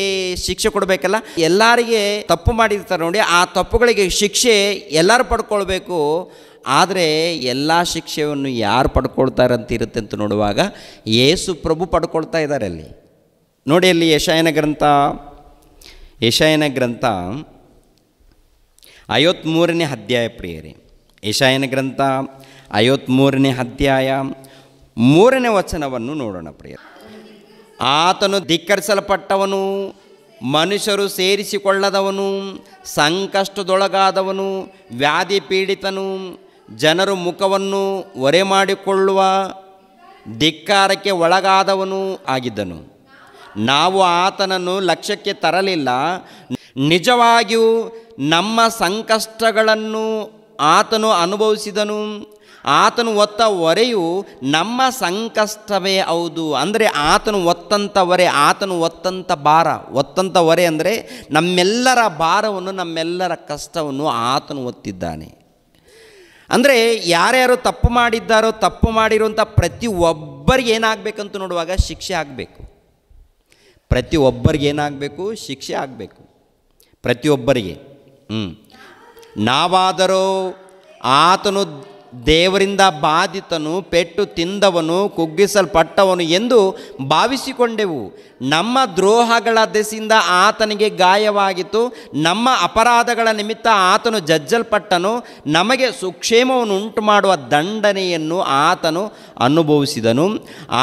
Speaker 1: ಶಿಕ್ಷೆ ಕೊಡಬೇಕಲ್ಲ. ಎಲ್ಲರಿಗೆ ತಪ್ಪು ಮಾಡಿರ್ತಾರೆ ನೋಡಿ, ಆ ತಪ್ಪುಗಳಿಗೆ ಶಿಕ್ಷೆ ಎಲ್ಲರೂ ಪಡ್ಕೊಳ್ಬೇಕು. ಆದರೆ ಎಲ್ಲ ಶಿಕ್ಷೆಯನ್ನು ಯಾರು ಪಡ್ಕೊಳ್ತಾರಂತ ಇರುತ್ತೆ ಅಂತ ನೋಡುವಾಗ ಯೇಸು ಪ್ರಭು ಪಡ್ಕೊಳ್ತಾ ಇದ್ದಾರೆ. ಅಲ್ಲಿ ನೋಡಿ, ಅಲ್ಲಿ ಯೆಶಾಯನ ಗ್ರಂಥ 53ನೇ ಅಧ್ಯಾಯ ಪ್ರಿಯರೇ. ಯೆಶಾಯನ ಗ್ರಂಥ 53ನೇ ಅಧ್ಯಾಯ 3ನೇ ವಚನವನ್ನು ನೋಡೋಣ ಪ್ರಿಯರೇ. ಆತನು ಧಿಕ್ಕರಿಸಲ್ಪಟ್ಟವನು, ಮನುಷ್ಯರು ಸೇರಿಸಿಕೊಳ್ಳದವನು, ಸಂಕಷ್ಟದೊಳಗಾದವನು, ವ್ಯಾಧಿ ಪೀಡಿತನು, ಜನರು ಮುಖವನ್ನು ಹೊರೆ ಮಾಡಿಕೊಳ್ಳುವ ಧಿಕ್ಕಾರಕ್ಕೆ ಒಳಗಾದವನು ಆಗಿದ್ದನು. ನಾವು ಆತನನ್ನು ಲಕ್ಷ್ಯಕ್ಕೆ ತರಲಿಲ್ಲ. ನಿಜವಾಗಿಯೂ ನಮ್ಮ ಸಂಕಷ್ಟಗಳನ್ನು ಆತನು ಅನುಭವಿಸಿದನು. ಆತನು ಹೊತ್ತ ಹೊರೆಯು ನಮ್ಮ ಸಂಕಷ್ಟವೇ ಹೌದು. ಅಂದರೆ ಆತನು ಹೊತ್ತಂಥ ಹೊರೆ, ಆತನು ಹೊತ್ತಂಥ ಹೊರೆ ಅಂದರೆ ನಮ್ಮೆಲ್ಲರ ಭಾರವನ್ನು, ನಮ್ಮೆಲ್ಲರ ಕಷ್ಟವನ್ನು ಆತನು ಹೊತ್ತಿದ್ದಾನೆ. ಅಂದರೆ ಯಾರ್ಯಾರು ತಪ್ಪು ಮಾಡಿರುವಂಥ ಪ್ರತಿಯೊಬ್ಬರಿಗೆ ಏನಾಗಬೇಕಂತ ನೋಡುವಾಗ ಶಿಕ್ಷೆ ಆಗಬೇಕು. ಶಿಕ್ಷೆ ಆಗಬೇಕು ಪ್ರತಿಯೊಬ್ಬರಿಗೆ. ನಾವಾದರೂ ಆತನು ದೇವರಿಂದ ಬಾಧಿತನು, ಪೆಟ್ಟು ತಿಂದವನು, ಕುಗ್ಗಿಸಲ್ಪಟ್ಟವನು ಎಂದು ಭಾವಿಸಿಕೊಂಡೆವು. ನಮ್ಮ ದ್ರೋಹಗಳ ದೆಸೆಯಿಂದ ಆತನಿಗೆ ಗಾಯವಾಗಿತ್ತು, ನಮ್ಮ ಅಪರಾಧಗಳ ನಿಮಿತ್ತ ಆತನು ಜಜ್ಜಲ್ಪಟ್ಟನು. ನಮಗೆ ಸುಕ್ಷೇಮವನ್ನು ಉಂಟು ಮಾಡುವ ದಂಡನೆಯನ್ನು ಆತನು ಅನುಭವಿಸಿದನು.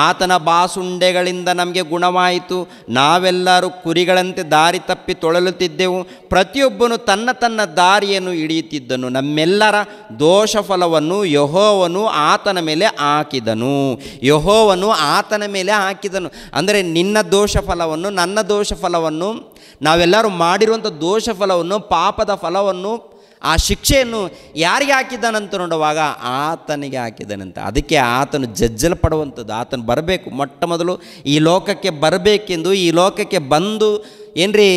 Speaker 1: ಆತನ ಬಾಸುಂಡೆಗಳಿಂದ ನಮಗೆ ಗುಣವಾಯಿತು. ನಾವೆಲ್ಲರೂ ಕುರಿಗಳಂತೆ ದಾರಿ ತಪ್ಪಿ ತೊಳಲುತ್ತಿದ್ದೆವು. ಪ್ರತಿಯೊಬ್ಬನು ತನ್ನ ದಾರಿಯನ್ನು ಹಿಡಿಯುತ್ತಿದ್ದನು. ನಮ್ಮೆಲ್ಲರ ದೋಷ ಫಲವನ್ನು ಯೆಹೋವನು ಆತನ ಮೇಲೆ ಹಾಕಿದನು. ಅಂದರೆ ನಿನ್ನ ದೋಷ ಫಲವನ್ನು, ನನ್ನ ದೋಷ ಫಲವನ್ನು, ನಾವೆಲ್ಲರೂ ಮಾಡಿರುವಂಥ ದೋಷ ಫಲವನ್ನು, ಪಾಪದ ಫಲವನ್ನು, ಆ ಶಿಕ್ಷೆಯನ್ನು ಯಾರಿಗೆ ಹಾಕಿದ್ದಾನಂತ ನೋಡುವಾಗ ಆತನಿಗೆ ಹಾಕಿದ್ದಾನಂತ. ಅದಕ್ಕೆ ಆತನು ಜಜ್ಜಲ್ಪಡುವಂಥದ್ದು. ಆತನು ಬರಬೇಕು, ಮೊಟ್ಟ ಮೊದಲು ಈ ಲೋಕಕ್ಕೆ ಬರಬೇಕೆಂದು, ಈ ಲೋಕಕ್ಕೆ ಬಂದು ಏನ್ರಿ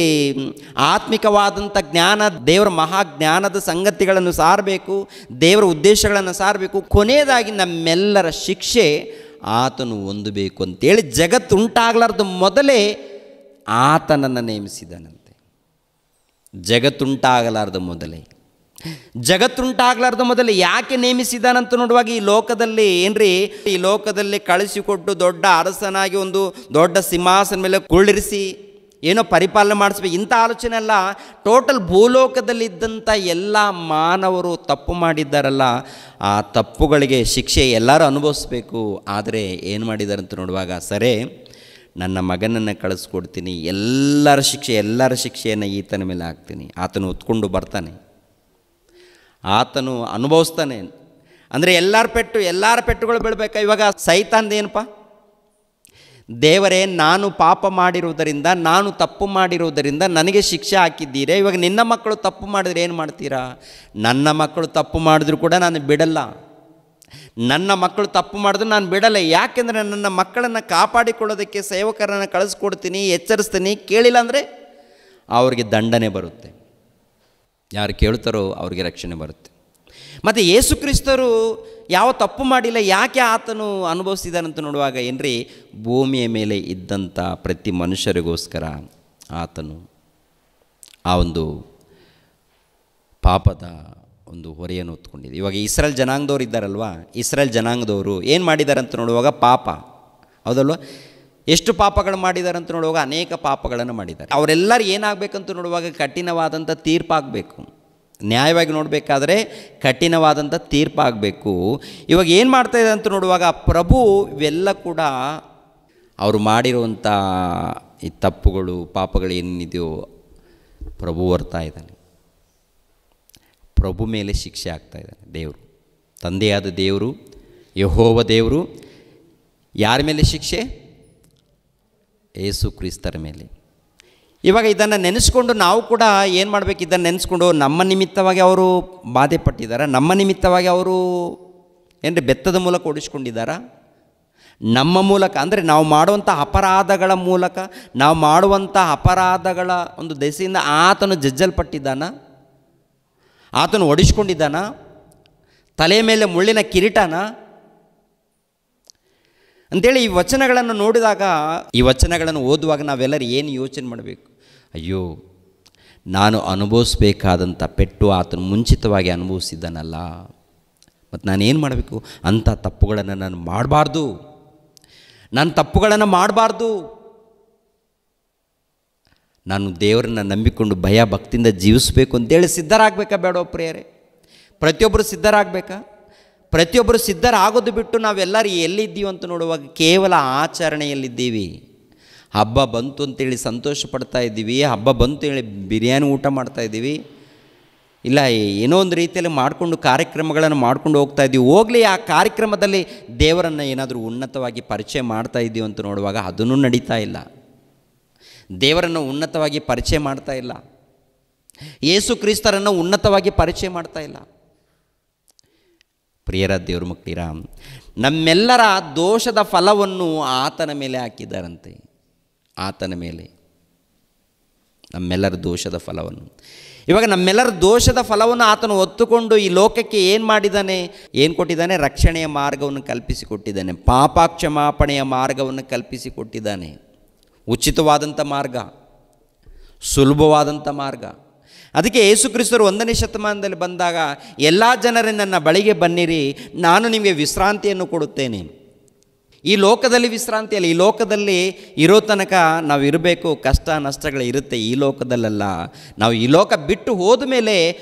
Speaker 1: ಆತ್ಮಿಕವಾದಂಥ ಜ್ಞಾನ, ದೇವರ ಮಹಾಜ್ಞಾನದ ಸಂಗತಿಗಳನ್ನು ಸಾರಬೇಕು, ದೇವರ ಉದ್ದೇಶಗಳನ್ನು ಸಾರಬೇಕು. ಕೊನೆಯದಾಗಿ ನಮ್ಮೆಲ್ಲರ ಶಿಕ್ಷೆ ಆತನು ಹೊಂದಬೇಕು ಅಂತೇಳಿ ಜಗತ್ತುಂಟಾಗಲಾರ್ದ ಮೊದಲೇ ಆತನನ್ನು ನೇಮಿಸಿದನಂತೆ. ಜಗತ್ತುಂಟಾಗಲಾರ್ದ ಮೊದಲೇ ಯಾಕೆ ನೇಮಿಸಿದಾನಂತ ನೋಡುವಾಗ ಈ ಲೋಕದಲ್ಲಿ ಕಳಿಸಿಕೊಟ್ಟು ದೊಡ್ಡ ಅರಸನಾಗಿ ಒಂದು ದೊಡ್ಡ ಸಿಂಹಾಸನ ಮೇಲೆ ಕುಳ್ಳಿರಿಸಿ ಏನೋ ಪರಿಪಾಲನೆ ಮಾಡಿಸ್ಬೇಕು, ಇಂಥ ಆಲೋಚನೆ ಅಲ್ಲ. ಟೋಟಲ್ ಭೂಲೋಕದಲ್ಲಿದ್ದಂಥ ಎಲ್ಲ ಮಾನವರು ತಪ್ಪು ಮಾಡಿದ್ದಾರಲ್ಲ, ಆ ತಪ್ಪುಗಳಿಗೆ ಶಿಕ್ಷೆ ಎಲ್ಲರೂ ಅನುಭವಿಸ್ಬೇಕು. ಆದರೆ ಏನು ಮಾಡಿದ್ದಾರೆ ಅಂತ ನೋಡುವಾಗ, ಸರಿ ನನ್ನ ಮಗನನ್ನು ಕಳಿಸ್ಕೊಡ್ತೀನಿ, ಎಲ್ಲರ ಶಿಕ್ಷೆಯನ್ನು ಈತನ ಮೇಲೆ ಹಾಕ್ತೀನಿ. ಆತನು ಹೊತ್ಕೊಂಡು ಬರ್ತಾನೆ, ಆತನು ಅನುಭವಿಸ್ತಾನೆ. ಅಂದರೆ ಎಲ್ಲರ ಪೆಟ್ಟುಗಳು ಬೀಳಬೇಕಾ? ಇವಾಗ ಸೈತಾನ್ದೇನಪ್ಪ, ದೇವರೇ ನಾನು ಪಾಪ ಮಾಡಿರುವುದರಿಂದ, ನಾನು ತಪ್ಪು ಮಾಡಿರುವುದರಿಂದ ನನಗೆ ಶಿಕ್ಷೆ ಹಾಕಿದ್ದೀರಾ. ಇವಾಗ ನಿನ್ನ ಮಕ್ಕಳು ತಪ್ಪು ಮಾಡಿದ್ರೆ ಏನು ಮಾಡ್ತೀರಾ? ನನ್ನ ಮಕ್ಕಳು ತಪ್ಪು ಮಾಡಿದ್ರು ಕೂಡ ನಾನು ಬಿಡಲ್ಲ. ಯಾಕೆಂದರೆ ನನ್ನ ಮಕ್ಕಳನ್ನು ಕಾಪಾಡಿಕೊಳ್ಳೋದಕ್ಕೆ ಸೇವಕರನ್ನು ಕಳಿಸ್ಕೊಡ್ತೀನಿ, ಎಚ್ಚರಿಸ್ತೀನಿ. ಕೇಳಿಲ್ಲ ಅಂದರೆ ಅವ್ರಿಗೆ ದಂಡನೆ ಬರುತ್ತೆ. ಯಾರು ಕೇಳ್ತಾರೋ ಅವ್ರಿಗೆ ರಕ್ಷಣೆ ಬರುತ್ತೆ. ಮತ್ತು ಯೇಸು ಕ್ರಿಸ್ತರು ಯಾವ ತಪ್ಪು ಮಾಡಿಲ್ಲ, ಯಾಕೆ ಆತನು ಅನುಭವಿಸಿದಾನಂತ ನೋಡುವಾಗ ಏನ್ರಿ, ಭೂಮಿಯ ಮೇಲೆ ಇದ್ದಂಥ ಪ್ರತಿ ಮನುಷ್ಯರಿಗೋಸ್ಕರ ಆತನು ಆ ಒಂದು ಪಾಪದ ಒಂದು ಹೊರೆಯನ್ನು ಹೊತ್ಕೊಂಡಿದೆ. ಇವಾಗ ಇಸ್ರೇಲ್ ಜನಾಂಗದವ್ರು ಇದ್ದಾರಲ್ವ, ಇಸ್ರೇಲ್ ಜನಾಂಗದವರು ಏನು ಮಾಡಿದ್ದಾರೆ ಅಂತ ನೋಡುವಾಗ ಪಾಪ, ಹೌದಲ್ವ, ಎಷ್ಟು ಪಾಪಗಳು ಮಾಡಿದ್ದಾರೆ ಅಂತ ನೋಡುವಾಗ ಅನೇಕ ಪಾಪಗಳನ್ನು ಮಾಡಿದ್ದಾರೆ. ಅವರೆಲ್ಲರೂ ಏನಾಗಬೇಕಂತ ನೋಡುವಾಗ ಕಠಿಣವಾದಂಥ ತೀರ್ಪಾಗಬೇಕು. ನ್ಯಾಯವಾಗಿ ನೋಡಬೇಕಾದ್ರೆ ಕಠಿಣವಾದಂಥ ತೀರ್ಪಾಗಬೇಕು. ಇವಾಗ ಏನು ಮಾಡ್ತಾಯಿದೆ ಅಂತ ನೋಡುವಾಗ ಪ್ರಭು ಇವೆಲ್ಲ ಕೂಡ ಅವರು ಮಾಡಿರುವಂಥ ಈ ತಪ್ಪುಗಳು ಪಾಪಗಳು ಏನಿದೆಯೋ ಪ್ರಭು ಹೊರ್ತಾ ಇದ್ದಾನೆ. ಪ್ರಭು ಮೇಲೆ ಶಿಕ್ಷೆ ಆಗ್ತಾ ಇದ್ದಾನೆ ದೇವರು, ತಂದೆಯಾದ ದೇವರು, ಯೆಹೋವ ದೇವರು. ಯಾರ ಮೇಲೆ ಶಿಕ್ಷೆ? ಯೇಸು ಕ್ರಿಸ್ತರ ಮೇಲೆ. ಇವಾಗ ಇದನ್ನು ನೆನೆಸ್ಕೊಂಡು ನಾವು ಕೂಡ ಏನು ಮಾಡಬೇಕು, ಇದನ್ನು ನೆನೆಸ್ಕೊಂಡು ನಮ್ಮ ನಿಮಿತ್ತವಾಗಿ ಅವರು ಬಾಧೆ ಪಟ್ಟಿದ್ದಾರೆ, ನಮ್ಮ ನಿಮಿತ್ತವಾಗಿ ಅವರು ಏನ್ರಿ ಬೆತ್ತದ ಮೂಲಕ ಓಡಿಸ್ಕೊಂಡಿದ್ದಾರಾ? ನಮ್ಮ ಮೂಲಕ ಅಂದರೆ ನಾವು ಮಾಡುವಂಥ ಅಪರಾಧಗಳ ಮೂಲಕ, ನಾವು ಮಾಡುವಂಥ ಅಪರಾಧಗಳ ಒಂದು ದೆಸೆಯಿಂದ ಆತನು ಜಜ್ಜಲ್ಪಟ್ಟಿದ್ದಾನ, ಆತನು ಒಡಿಸ್ಕೊಂಡಿದ್ದಾನ, ತಲೆ ಮೇಲೆ ಮುಳ್ಳಿನ ಕಿರೀಟನ ಅಂಥೇಳಿ ಈ ವಚನಗಳನ್ನು ನೋಡಿದಾಗ, ಈ ವಚನಗಳನ್ನು ಓದುವಾಗ ನಾವೆಲ್ಲರೂ ಏನು ಯೋಚನೆ ಮಾಡಬೇಕು? ಅಯ್ಯೋ, ನಾನು ಅನುಭವಿಸ್ಬೇಕಾದಂಥ ಪೆಟ್ಟು ಆತನು ಮುಂಚಿತವಾಗಿ ಅನುಭವಿಸಿದ್ದಾನಲ್ಲ, ಮತ್ತು ನಾನೇನು ಮಾಡಬೇಕು? ಅಂಥ ತಪ್ಪುಗಳನ್ನು ನಾನು ಮಾಡಬಾರ್ದು, ನಾನು ತಪ್ಪುಗಳನ್ನು ಮಾಡಬಾರ್ದು. ನಾನು ದೇವರನ್ನು ನಂಬಿಕೊಂಡು ಭಯ ಭಕ್ತಿಯಿಂದ ಜೀವಿಸಬೇಕು ಅಂತೇಳಿ ಸಿದ್ಧರಾಗಬೇಕಾ ಬೇಡ ಪ್ರಿಯರೇ? ಪ್ರತಿಯೊಬ್ಬರು ಸಿದ್ಧರಾಗಬೇಕಾ? ಪ್ರತಿಯೊಬ್ಬರು ಸಿದ್ಧರಾಗೋದು ಬಿಟ್ಟು ನಾವೆಲ್ಲರೂ ಎಲ್ಲಿದ್ದೀವಿ ಅಂತ ನೋಡುವಾಗ ಕೇವಲ ಆಚರಣೆಯಲ್ಲಿದ್ದೀವಿ. ಹಬ್ಬ ಬಂತು ಅಂತೇಳಿ ಸಂತೋಷ ಪಡ್ತಾ ಇದ್ದೀವಿ, ಹಬ್ಬ ಬಂತು ಹೇಳಿ ಬಿರಿಯಾನಿ ಊಟ ಮಾಡ್ತಾಯಿದ್ದೀವಿ, ಇಲ್ಲ ಏನೋ ಒಂದು ರೀತಿಯಲ್ಲಿ ಮಾಡಿಕೊಂಡು ಕಾರ್ಯಕ್ರಮಗಳನ್ನು ಮಾಡ್ಕೊಂಡು ಹೋಗ್ತಾ ಇದ್ದೀವಿ. ಹೋಗಲಿ, ಆ ಕಾರ್ಯಕ್ರಮದಲ್ಲಿ ದೇವರನ್ನು ಏನಾದರೂ ಉನ್ನತವಾಗಿ ಪರಿಚಯ ಮಾಡ್ತಾ ಇದ್ದೀವಿ ಅಂತ ನೋಡುವಾಗ ಅದನ್ನೂ ನಡೀತಾ ಇಲ್ಲ. ದೇವರನ್ನು ಉನ್ನತವಾಗಿ ಪರಿಚಯ ಮಾಡ್ತಾ ಇಲ್ಲ, ಯೇಸು ಕ್ರಿಸ್ತರನ್ನು ಉನ್ನತವಾಗಿ ಪರಿಚಯ ಮಾಡ್ತಾ ಇಲ್ಲ. ಪ್ರಿಯರ ದೇವ್ರ ಮಕ್ಕಳಿರ, ನಮ್ಮೆಲ್ಲರ ದೋಷದ ಫಲವನ್ನು ಆತನ ಮೇಲೆ ಹಾಕಿದ್ದಾರಂತೆ. ಆತನ ಮೇಲೆ ನಮ್ಮೆಲ್ಲರ ದೋಷದ ಫಲವನ್ನು, ಇವಾಗ ನಮ್ಮೆಲ್ಲರ ದೋಷದ ಫಲವನ್ನು ಆತನು ಹೊತ್ತುಕೊಂಡು ಈ ಲೋಕಕ್ಕೆ ಏನು ಮಾಡಿದ್ದಾನೆ, ಏನು ಕೊಟ್ಟಿದ್ದಾನೆ? ರಕ್ಷಣೆಯ ಮಾರ್ಗವನ್ನು ಕಲ್ಪಿಸಿಕೊಟ್ಟಿದ್ದಾನೆ, ಪಾಪ ಕ್ಷಮಾಪಣೆಯ ಮಾರ್ಗವನ್ನು ಕಲ್ಪಿಸಿಕೊಟ್ಟಿದ್ದಾನೆ. ಉಚಿತವಾದಂಥ ಮಾರ್ಗ, ಸುಲಭವಾದಂಥ ಮಾರ್ಗ. ಅದಕ್ಕೆ ಯೇಸು ಕ್ರಿಸ್ತರು 1ನೇ ಶತಮಾನದಲ್ಲಿ ಬಂದಾಗ ಎಲ್ಲ ಜನರೇ ನನ್ನ ಬಳಿಗೆ ಬನ್ನಿರಿ, ನಾನು ನಿಮಗೆ ವಿಶ್ರಾಂತಿಯನ್ನು ಕೊಡುತ್ತೇನೆ. ಈ ಲೋಕದಲ್ಲಿ ವಿಶ್ರಾಂತಿ ಅಲ್ಲ, ಈ ಲೋಕದಲ್ಲಿ ಇರೋ ತನಕ ನಾವು ಇರಬೇಕು, ಕಷ್ಟ ನಷ್ಟಗಳು ಇರುತ್ತೆ. ಈ ಲೋಕದಲ್ಲ, ನಾವು ಈ ಲೋಕ ಬಿಟ್ಟು ಹೋದ ಮೇಲೆ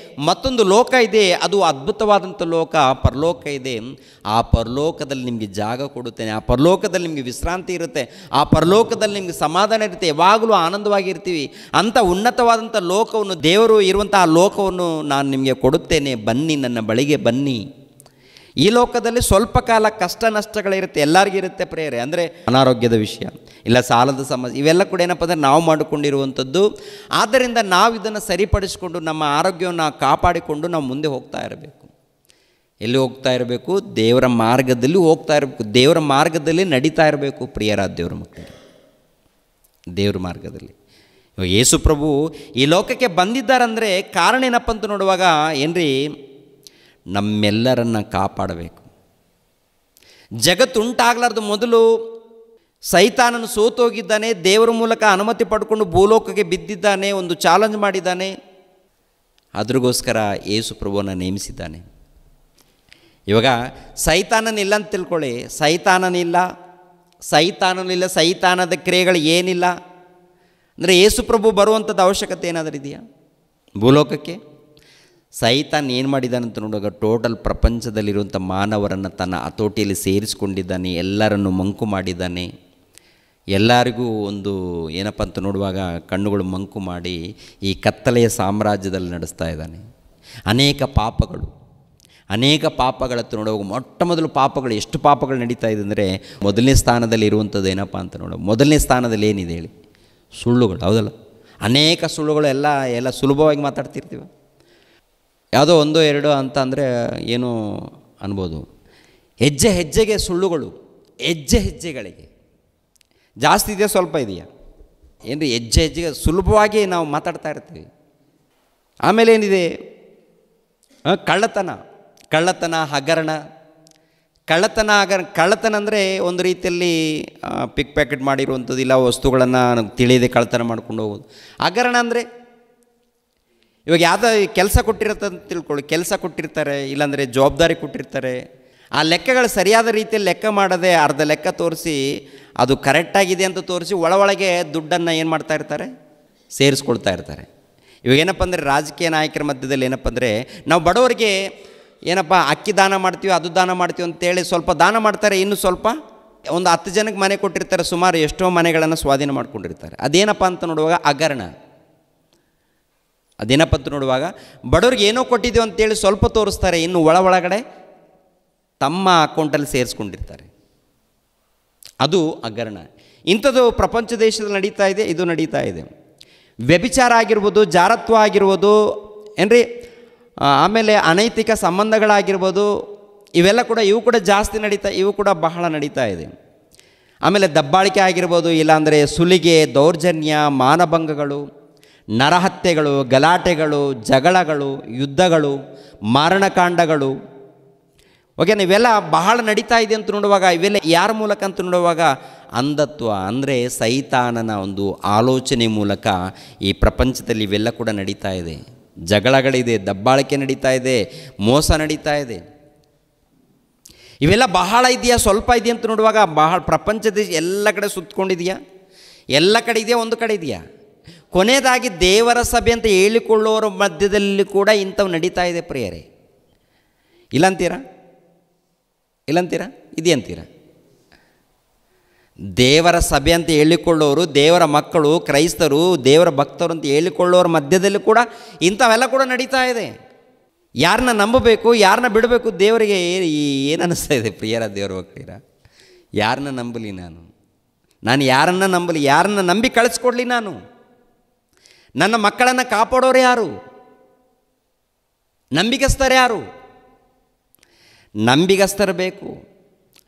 Speaker 1: ಮತ್ತೊಂದು ಲೋಕ ಇದೆ, ಅದು ಅದ್ಭುತವಾದಂಥ ಲೋಕ, ಪರಲೋಕ ಇದೆ. ಆ ಪರಲೋಕದಲ್ಲಿ ನಿಮಗೆ ಜಾಗ ಕೊಡುತ್ತೇನೆ, ಆ ಪರಲೋಕದಲ್ಲಿ ನಿಮಗೆ ವಿಶ್ರಾಂತಿ ಇರುತ್ತೆ, ಆ ಪರಲೋಕದಲ್ಲಿ ನಿಮಗೆ ಸಮಾಧಾನ ಇರುತ್ತೆ, ಯಾವಾಗಲೂ ಆನಂದವಾಗಿರ್ತೀವಿ. ಅಂಥ ಉನ್ನತವಾದಂಥ ಲೋಕವನ್ನು, ದೇವರು ಇರುವಂಥ ಆ ಲೋಕವನ್ನು ನಾನು ನಿಮಗೆ ಕೊಡುತ್ತೇನೆ, ಬನ್ನಿ, ನನ್ನ ಬಳಿಗೆ ಬನ್ನಿ. ಈ ಲೋಕದಲ್ಲಿ ಸ್ವಲ್ಪ ಕಾಲ ಕಷ್ಟ ನಷ್ಟಗಳಿರುತ್ತೆ, ಎಲ್ಲರಿಗಿರುತ್ತೆ ಪ್ರೇರೆ. ಅಂದರೆ ಅನಾರೋಗ್ಯದ ವಿಷಯ, ಇಲ್ಲ ಸಾಲದ ಸಮಸ್ಯೆ, ಇವೆಲ್ಲ ಕೂಡ ಏನಪ್ಪ ಅಂದರೆ ನಾವು ಮಾಡಿಕೊಂಡಿರುವಂಥದ್ದು. ಆದ್ದರಿಂದ ನಾವು ಇದನ್ನು ಸರಿಪಡಿಸಿಕೊಂಡು ನಮ್ಮ ಆರೋಗ್ಯವನ್ನು ಕಾಪಾಡಿಕೊಂಡು ನಾವು ಮುಂದೆ ಹೋಗ್ತಾ ಇರಬೇಕು. ಎಲ್ಲಿ ಹೋಗ್ತಾ ಇರಬೇಕು? ದೇವರ ಮಾರ್ಗದಲ್ಲಿ ಹೋಗ್ತಾ ಇರಬೇಕು, ದೇವರ ಮಾರ್ಗದಲ್ಲಿ ನಡೀತಾ ಇರಬೇಕು. ಪ್ರಿಯರಾದ ದೇವರ ಮಕ್ಕಳಿಗೆ, ದೇವ್ರ ಮಾರ್ಗದಲ್ಲಿ. ಇವಾಗ ಯೇಸು ಪ್ರಭು ಈ ಲೋಕಕ್ಕೆ ಬಂದಿದ್ದಾರಂದರೆ ಕಾರಣ ಏನಪ್ಪ ಅಂತ ನೋಡುವಾಗ ಏನ್ರಿ, ನಮ್ಮೆಲ್ಲರನ್ನು ಕಾಪಾಡಬೇಕು. ಜಗತ್ತುಂಟಾಗಲಾರ್ದು ಮೊದಲು ಸೈತಾನನು ಸೋತೋಗಿದ್ದಾನೆ, ದೇವರ ಮೂಲಕ ಅನುಮತಿ ಪಡ್ಕೊಂಡು ಭೂಲೋಕಕ್ಕೆ ಬಿದ್ದಿದ್ದಾನೆ, ಒಂದು ಚಾಲೆಂಜ್ ಮಾಡಿದ್ದಾನೆ. ಅದ್ರಿಗೋಸ್ಕರ ಯೇಸು ಪ್ರಭುವನ್ನು ನೇಮಿಸಿದ್ದಾನೆ. ಇವಾಗ ಸೈತಾನನಿಲ್ಲ ಅಂತ ತಿಳ್ಕೊಳ್ಳಿ, ಸೈತಾನನಿಲ್ಲ, ಸೈತಾನದ ಕ್ರಿಯೆಗಳು ಏನಿಲ್ಲ ಅಂದರೆ ಯೇಸು ಪ್ರಭು ಬರುವಂಥದ್ದು ಅವಶ್ಯಕತೆ ಏನಾದರೂ ಇದೆಯಾ ಭೂಲೋಕಕ್ಕೆ? ಸೈತಾನ್ ಏನು ಮಾಡಿದ್ದಾನಂತ ನೋಡುವಾಗ ಟೋಟಲ್ ಪ್ರಪಂಚದಲ್ಲಿರುವಂಥ ಮಾನವರನ್ನು ತನ್ನ ಹತೋಟಿಯಲ್ಲಿ ಸೇರಿಸ್ಕೊಂಡಿದ್ದಾನೆ, ಎಲ್ಲರನ್ನು ಮಂಕು ಮಾಡಿದ್ದಾನೆ. ಎಲ್ಲರಿಗೂ ಒಂದು ಏನಪ್ಪ ಅಂತ ನೋಡುವಾಗ ಕಣ್ಣುಗಳು ಮಂಕು ಮಾಡಿ ಈ ಕತ್ತಲೆಯ ಸಾಮ್ರಾಜ್ಯದಲ್ಲಿ ನಡೆಸ್ತಾ ಇದ್ದಾನೆ. ಅನೇಕ ಪಾಪಗಳತ್ತು ನೋಡುವಾಗ ಮೊಟ್ಟ ಮೊದಲು ಪಾಪಗಳು, ಎಷ್ಟು ಪಾಪಗಳು ನಡೀತಾ ಇದೆ ಅಂದರೆ ಮೊದಲನೇ ಸ್ಥಾನದಲ್ಲಿ ಇರುವಂಥದ್ದು ಏನಪ್ಪ ಅಂತ ನೋಡುವ, ಮೊದಲನೇ ಸ್ಥಾನದಲ್ಲಿ ಏನಿದೆ ಹೇಳಿ? ಸುಳ್ಳುಗಳು, ಹೌದಲ್ಲ? ಅನೇಕ ಸುಳ್ಳುಗಳು ಎಲ್ಲ ಸುಲಭವಾಗಿ ಮಾತಾಡ್ತಿರ್ತೀವ. ಯಾವುದೋ 1-2 ಅಂತ ಅಂದರೆ ಏನು ಅನ್ಬೋದು. ಹೆಜ್ಜೆಗೆ ಸುಳ್ಳುಗಳು, ಹೆಜ್ಜೆಗಳಿಗೆ ಜಾಸ್ತಿ ಇದೆಯಾ ಸ್ವಲ್ಪ ಇದೆಯಾ ಏನ್ರಿ? ಹೆಜ್ಜೆಗೆ ಸುಲಭವಾಗಿ ನಾವು ಮಾತಾಡ್ತಾ ಇರ್ತೀವಿ. ಆಮೇಲೆ ಏನಿದೆ? ಕಳ್ಳತನ, ಹಗರಣ, ಕಳ್ಳತನ ಅಂದರೆ ಒಂದು ರೀತಿಯಲ್ಲಿ ಪಿಕ್ ಪ್ಯಾಕೆಟ್ ಮಾಡಿರುವಂಥದ್ದು, ಇಲ್ಲ ವಸ್ತುಗಳನ್ನು ತಿಳಿಯದೆ ಕಳ್ಳತನ ಮಾಡ್ಕೊಂಡು ಹೋಗೋದು. ಹಗರಣ ಅಂದರೆ ಇವಾಗ ಯಾವುದೋ ಕೆಲಸ ಕೊಟ್ಟಿರುತ್ತೆ ಅಂತ ತಿಳ್ಕೊಳ್ಳಿ, ಕೆಲಸ ಕೊಟ್ಟಿರ್ತಾರೆ, ಇಲ್ಲಾಂದರೆ ಜವಾಬ್ದಾರಿ ಕೊಟ್ಟಿರ್ತಾರೆ, ಆ ಲೆಕ್ಕಗಳು ಸರಿಯಾದ ರೀತಿಯಲ್ಲಿ ಲೆಕ್ಕ ಮಾಡದೆ ಅರ್ಧ ಲೆಕ್ಕ ತೋರಿಸಿ ಅದು ಕರೆಕ್ಟಾಗಿದೆ ಅಂತ ತೋರಿಸಿ ಒಳಗೆ ದುಡ್ಡನ್ನು ಏನು ಮಾಡ್ತಾ ಇರ್ತಾರೆ, ಸೇರಿಸ್ಕೊಳ್ತಾ ಇರ್ತಾರೆ. ಇವಾಗ ಏನಪ್ಪ ಅಂದರೆ ರಾಜಕೀಯ ನಾಯಕರ ಮಧ್ಯದಲ್ಲಿ ಏನಪ್ಪ ಅಂದರೆ ನಾವು ಬಡವರಿಗೆ ಏನಪ್ಪ ಅಕ್ಕಿ ದಾನ ಮಾಡ್ತೀವಿ, ಅದು ದಾನ ಮಾಡ್ತೀವಿ ಅಂತೇಳಿ ಸ್ವಲ್ಪ ದಾನ ಮಾಡ್ತಾರೆ, ಇನ್ನು ಸ್ವಲ್ಪ ಒಂದು 10 ಜನಕ್ಕೆ ಮನೆ ಕೊಟ್ಟಿರ್ತಾರೆ, ಸುಮಾರು ಎಷ್ಟೋ ಮನೆಗಳನ್ನು ಸ್ವಾಧೀನ ಮಾಡ್ಕೊಂಡಿರ್ತಾರೆ. ಅದೇನಪ್ಪ ಅಂತ ನೋಡುವಾಗ ಹಗರಣ. ಅದೇನಪ್ಪ ಅಂತ ನೋಡುವಾಗ ಬಡವ್ರಿಗೆ ಏನೋ ಕೊಟ್ಟಿದ್ದೀವಿ ಅಂತೇಳಿ ಸ್ವಲ್ಪ ತೋರಿಸ್ತಾರೆ, ಇನ್ನು ಒಳಗಡೆ ತಮ್ಮ ಅಕೌಂಟಲ್ಲಿ ಸೇರಿಸ್ಕೊಂಡಿರ್ತಾರೆ. ಅದು ಹಗರಣ. ಇಂಥದ್ದು ಪ್ರಪಂಚ ದೇಶದಲ್ಲಿ ನಡೀತಾ ಇದೆ, ಇದು ನಡೀತಾ ಇದೆ. ವ್ಯಭಿಚಾರ ಆಗಿರ್ಬೋದು, ಜಾರತ್ವ ಆಗಿರ್ಬೋದು, ಏನ್ರಿ, ಆಮೇಲೆ ಅನೈತಿಕ ಸಂಬಂಧಗಳಾಗಿರ್ಬೋದು, ಇವು ಕೂಡ ಜಾಸ್ತಿ ಇವು ಕೂಡ ಬಹಳ ನಡೀತಾ ಇದೆ. ಆಮೇಲೆ ದಬ್ಬಾಳಿಕೆ ಆಗಿರ್ಬೋದು, ಇಲ್ಲಾಂದರೆ ಸುಲಿಗೆ, ದೌರ್ಜನ್ಯ, ಮಾನಭಂಗಗಳು, ನರಹತ್ಯೆಗಳು, ಗಲಾಟೆಗಳು, ಜಗಳಗಳು, ಯುದ್ಧಗಳು, ಮಾರಣಕಾಂಡಗಳು, ಓಕೆನಾ, ಇವೆಲ್ಲ ಬಹಳ ನಡೀತಾ ಇದೆ ಅಂತ ನೋಡುವಾಗ, ಇವೆಲ್ಲ ಯಾರ ಮೂಲಕ ಅಂತ ನೋಡುವಾಗ ಅಂಧತ್ವ ಅಂದರೆ ಸೈತಾನನ ಒಂದು ಆಲೋಚನೆ ಮೂಲಕ ಈ ಪ್ರಪಂಚದಲ್ಲಿ ಇವೆಲ್ಲ ಕೂಡ ನಡೀತಾ ಇದೆ. ಜಗಳಗಳಿದೆ, ದಬ್ಬಾಳಿಕೆ ನಡೀತಾ ಇದೆ, ಮೋಸ ನಡೀತಾ ಇದೆ. ಇವೆಲ್ಲ ಬಹಳ ಇದೆಯಾ, ಸ್ವಲ್ಪ ಇದೆಯಾ ಅಂತ ನೋಡುವಾಗ ಬಹಳ ಪ್ರಪಂಚದ ಎಲ್ಲ ಕಡೆ ಸುತ್ತಕೊಂಡಿದೆಯಾ, ಎಲ್ಲ ಕಡೆ ಇದೆಯಾ, ಒಂದು ಕಡೆ ಇದೆಯಾ? ಕೊನೆಯದಾಗಿ ದೇವರ ಸಭೆ ಅಂತ ಹೇಳಿಕೊಳ್ಳೋರ ಮಧ್ಯದಲ್ಲಿ ಕೂಡ ಇಂಥವು ನಡೀತಾ ಇದೆ ಪ್ರಿಯರೇ. ಇಲ್ಲಂತೀರಾ? ಇದೆಯಂತೀರಾ? ದೇವರ ಸಭೆ ಅಂತ ಹೇಳಿಕೊಳ್ಳೋರು, ದೇವರ ಮಕ್ಕಳು, ಕ್ರೈಸ್ತರು, ದೇವರ ಭಕ್ತರು ಅಂತ ಹೇಳಿಕೊಳ್ಳೋರ ಮಧ್ಯದಲ್ಲಿ ಕೂಡ ಇಂಥವೆಲ್ಲ ಕೂಡ ನಡೀತಾ ಇದೆ. ಯಾರನ್ನ ನಂಬಬೇಕು, ಯಾರನ್ನ ಬಿಡಬೇಕು, ದೇವರಿಗೆ ಏನು ಅನ್ನಿಸ್ತಾ ಇದೆ ಪ್ರಿಯರ ದೇವರ ಮಕ್ಕಳಿರ? ಯಾರನ್ನ ನಂಬಲಿ ನಾನು ಯಾರನ್ನ ನಂಬಲಿ? ಯಾರನ್ನ ನಂಬಿ ಕಳಿಸ್ಕೊಡ್ಲಿ ನಾನು? ನನ್ನ ಮಕ್ಕಳನ್ನು ಕಾಪಾಡೋರು ಯಾರು? ನಂಬಿಗಸ್ತರು ಯಾರು? ನಂಬಿಗಸ್ತರು ಬೇಕು.